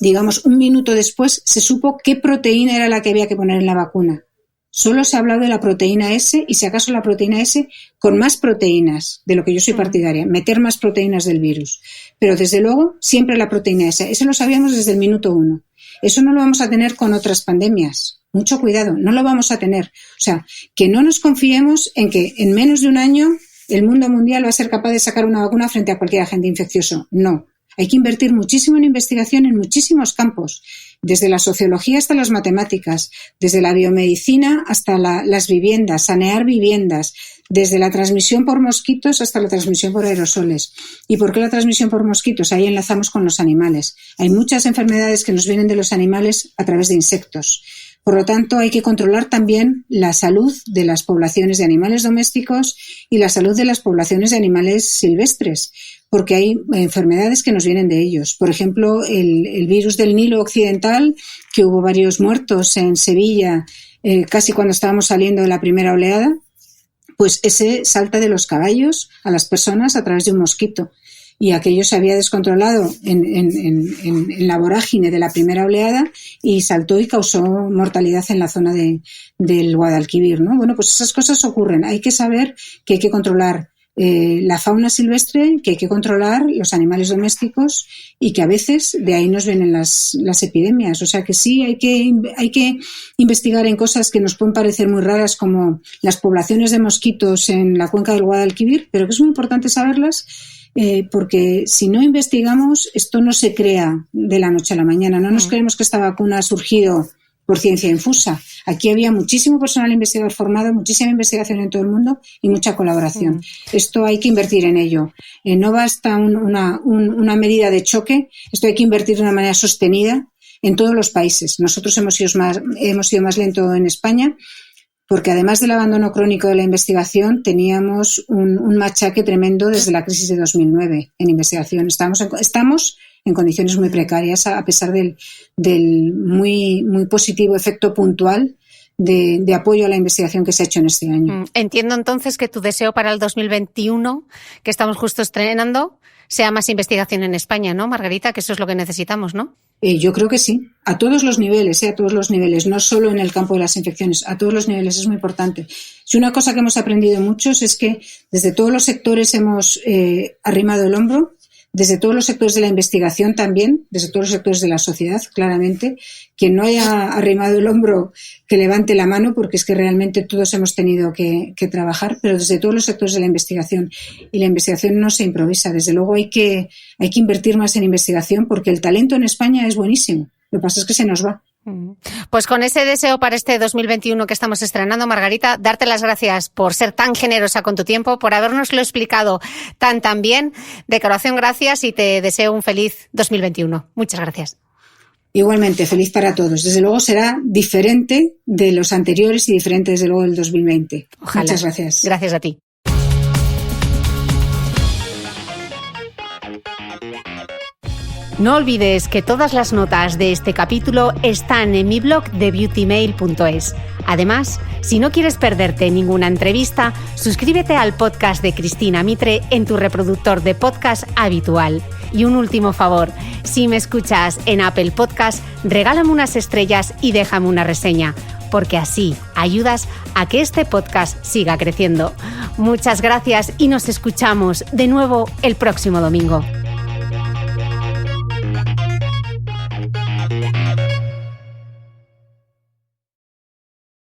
digamos, un minuto después, se supo qué proteína era la que había que poner en la vacuna. Solo se ha hablado de la proteína S y, si acaso, la proteína S con más proteínas, de lo que yo soy partidaria, meter más proteínas del virus. Pero, desde luego, siempre la proteína S. Eso lo sabíamos desde el minuto 1. Eso no lo vamos a tener con otras pandemias. Mucho cuidado, no lo vamos a tener. O sea, que no nos confiemos en que en menos de un año el mundo mundial va a ser capaz de sacar una vacuna frente a cualquier agente infeccioso. No. Hay que invertir muchísimo en investigación en muchísimos campos, desde la sociología hasta las matemáticas, desde la biomedicina hasta las viviendas, sanear viviendas, desde la transmisión por mosquitos hasta la transmisión por aerosoles. ¿Y por qué la transmisión por mosquitos? Ahí enlazamos con los animales. Hay muchas enfermedades que nos vienen de los animales a través de insectos. Por lo tanto, hay que controlar también la salud de las poblaciones de animales domésticos y la salud de las poblaciones de animales silvestres, porque hay enfermedades que nos vienen de ellos. Por ejemplo, el virus del Nilo Occidental, que hubo varios muertos en Sevilla casi cuando estábamos saliendo de la primera oleada, pues ese salta de los caballos a las personas a través de un mosquito. Y aquello se había descontrolado en la vorágine de la primera oleada y saltó y causó mortalidad en la zona del Guadalquivir, ¿no? Bueno, pues esas cosas ocurren. Hay que saber que hay que controlar la fauna silvestre, que hay que controlar los animales domésticos y que a veces de ahí nos vienen las epidemias. O sea que sí, hay que investigar en cosas que nos pueden parecer muy raras, como las poblaciones de mosquitos en la cuenca del Guadalquivir, pero que es muy importante saberlas. Porque si no investigamos, esto no se crea de la noche a la mañana. No nos creemos que esta vacuna ha surgido por ciencia infusa. Aquí había muchísimo personal investigador formado, muchísima investigación en todo el mundo y mucha colaboración. Esto hay que invertir en ello. No basta una medida de choque, esto hay que invertir de una manera sostenida en todos los países. Nosotros hemos ido más lento en España, porque además del abandono crónico de la investigación, teníamos un machaque tremendo desde la crisis de 2009 en investigación. Estamos en condiciones muy precarias, a pesar del muy, muy positivo efecto puntual de apoyo a la investigación que se ha hecho en este año. Entiendo entonces que tu deseo para el 2021, que estamos justo estrenando, sea más investigación en España, ¿no, Margarita? Que eso es lo que necesitamos, ¿no? Yo creo que sí, a todos los niveles, a todos los niveles, no solo en el campo de las infecciones, a todos los niveles, es muy importante. Y una cosa que hemos aprendido muchos es que desde todos los sectores hemos arrimado el hombro, desde todos los sectores de la investigación también, desde todos los sectores de la sociedad, claramente. Quien no haya arrimado el hombro, que levante la mano, porque es que realmente todos hemos tenido que trabajar, pero desde todos los sectores de la investigación. Y la investigación no se improvisa. Desde luego hay que invertir más en investigación, porque el talento en España es buenísimo. Lo que pasa es que se nos va. Pues con ese deseo para este 2021 que estamos estrenando, Margarita, darte las gracias por ser tan generosa con tu tiempo, por habernoslo explicado tan bien. De corazón, gracias y te deseo un feliz 2021. Muchas gracias. Igualmente, feliz para todos. Desde luego será diferente de los anteriores y diferente desde luego del 2020. Ojalá. Muchas gracias. Gracias a ti. No olvides que todas las notas de este capítulo están en mi blog de beautymail.es. Además, si no quieres perderte ninguna entrevista, suscríbete al podcast de Cristina Mitre en tu reproductor de podcast habitual. Y un último favor, si me escuchas en Apple Podcast, regálame unas estrellas y déjame una reseña, porque así ayudas a que este podcast siga creciendo. Muchas gracias y nos escuchamos de nuevo el próximo domingo.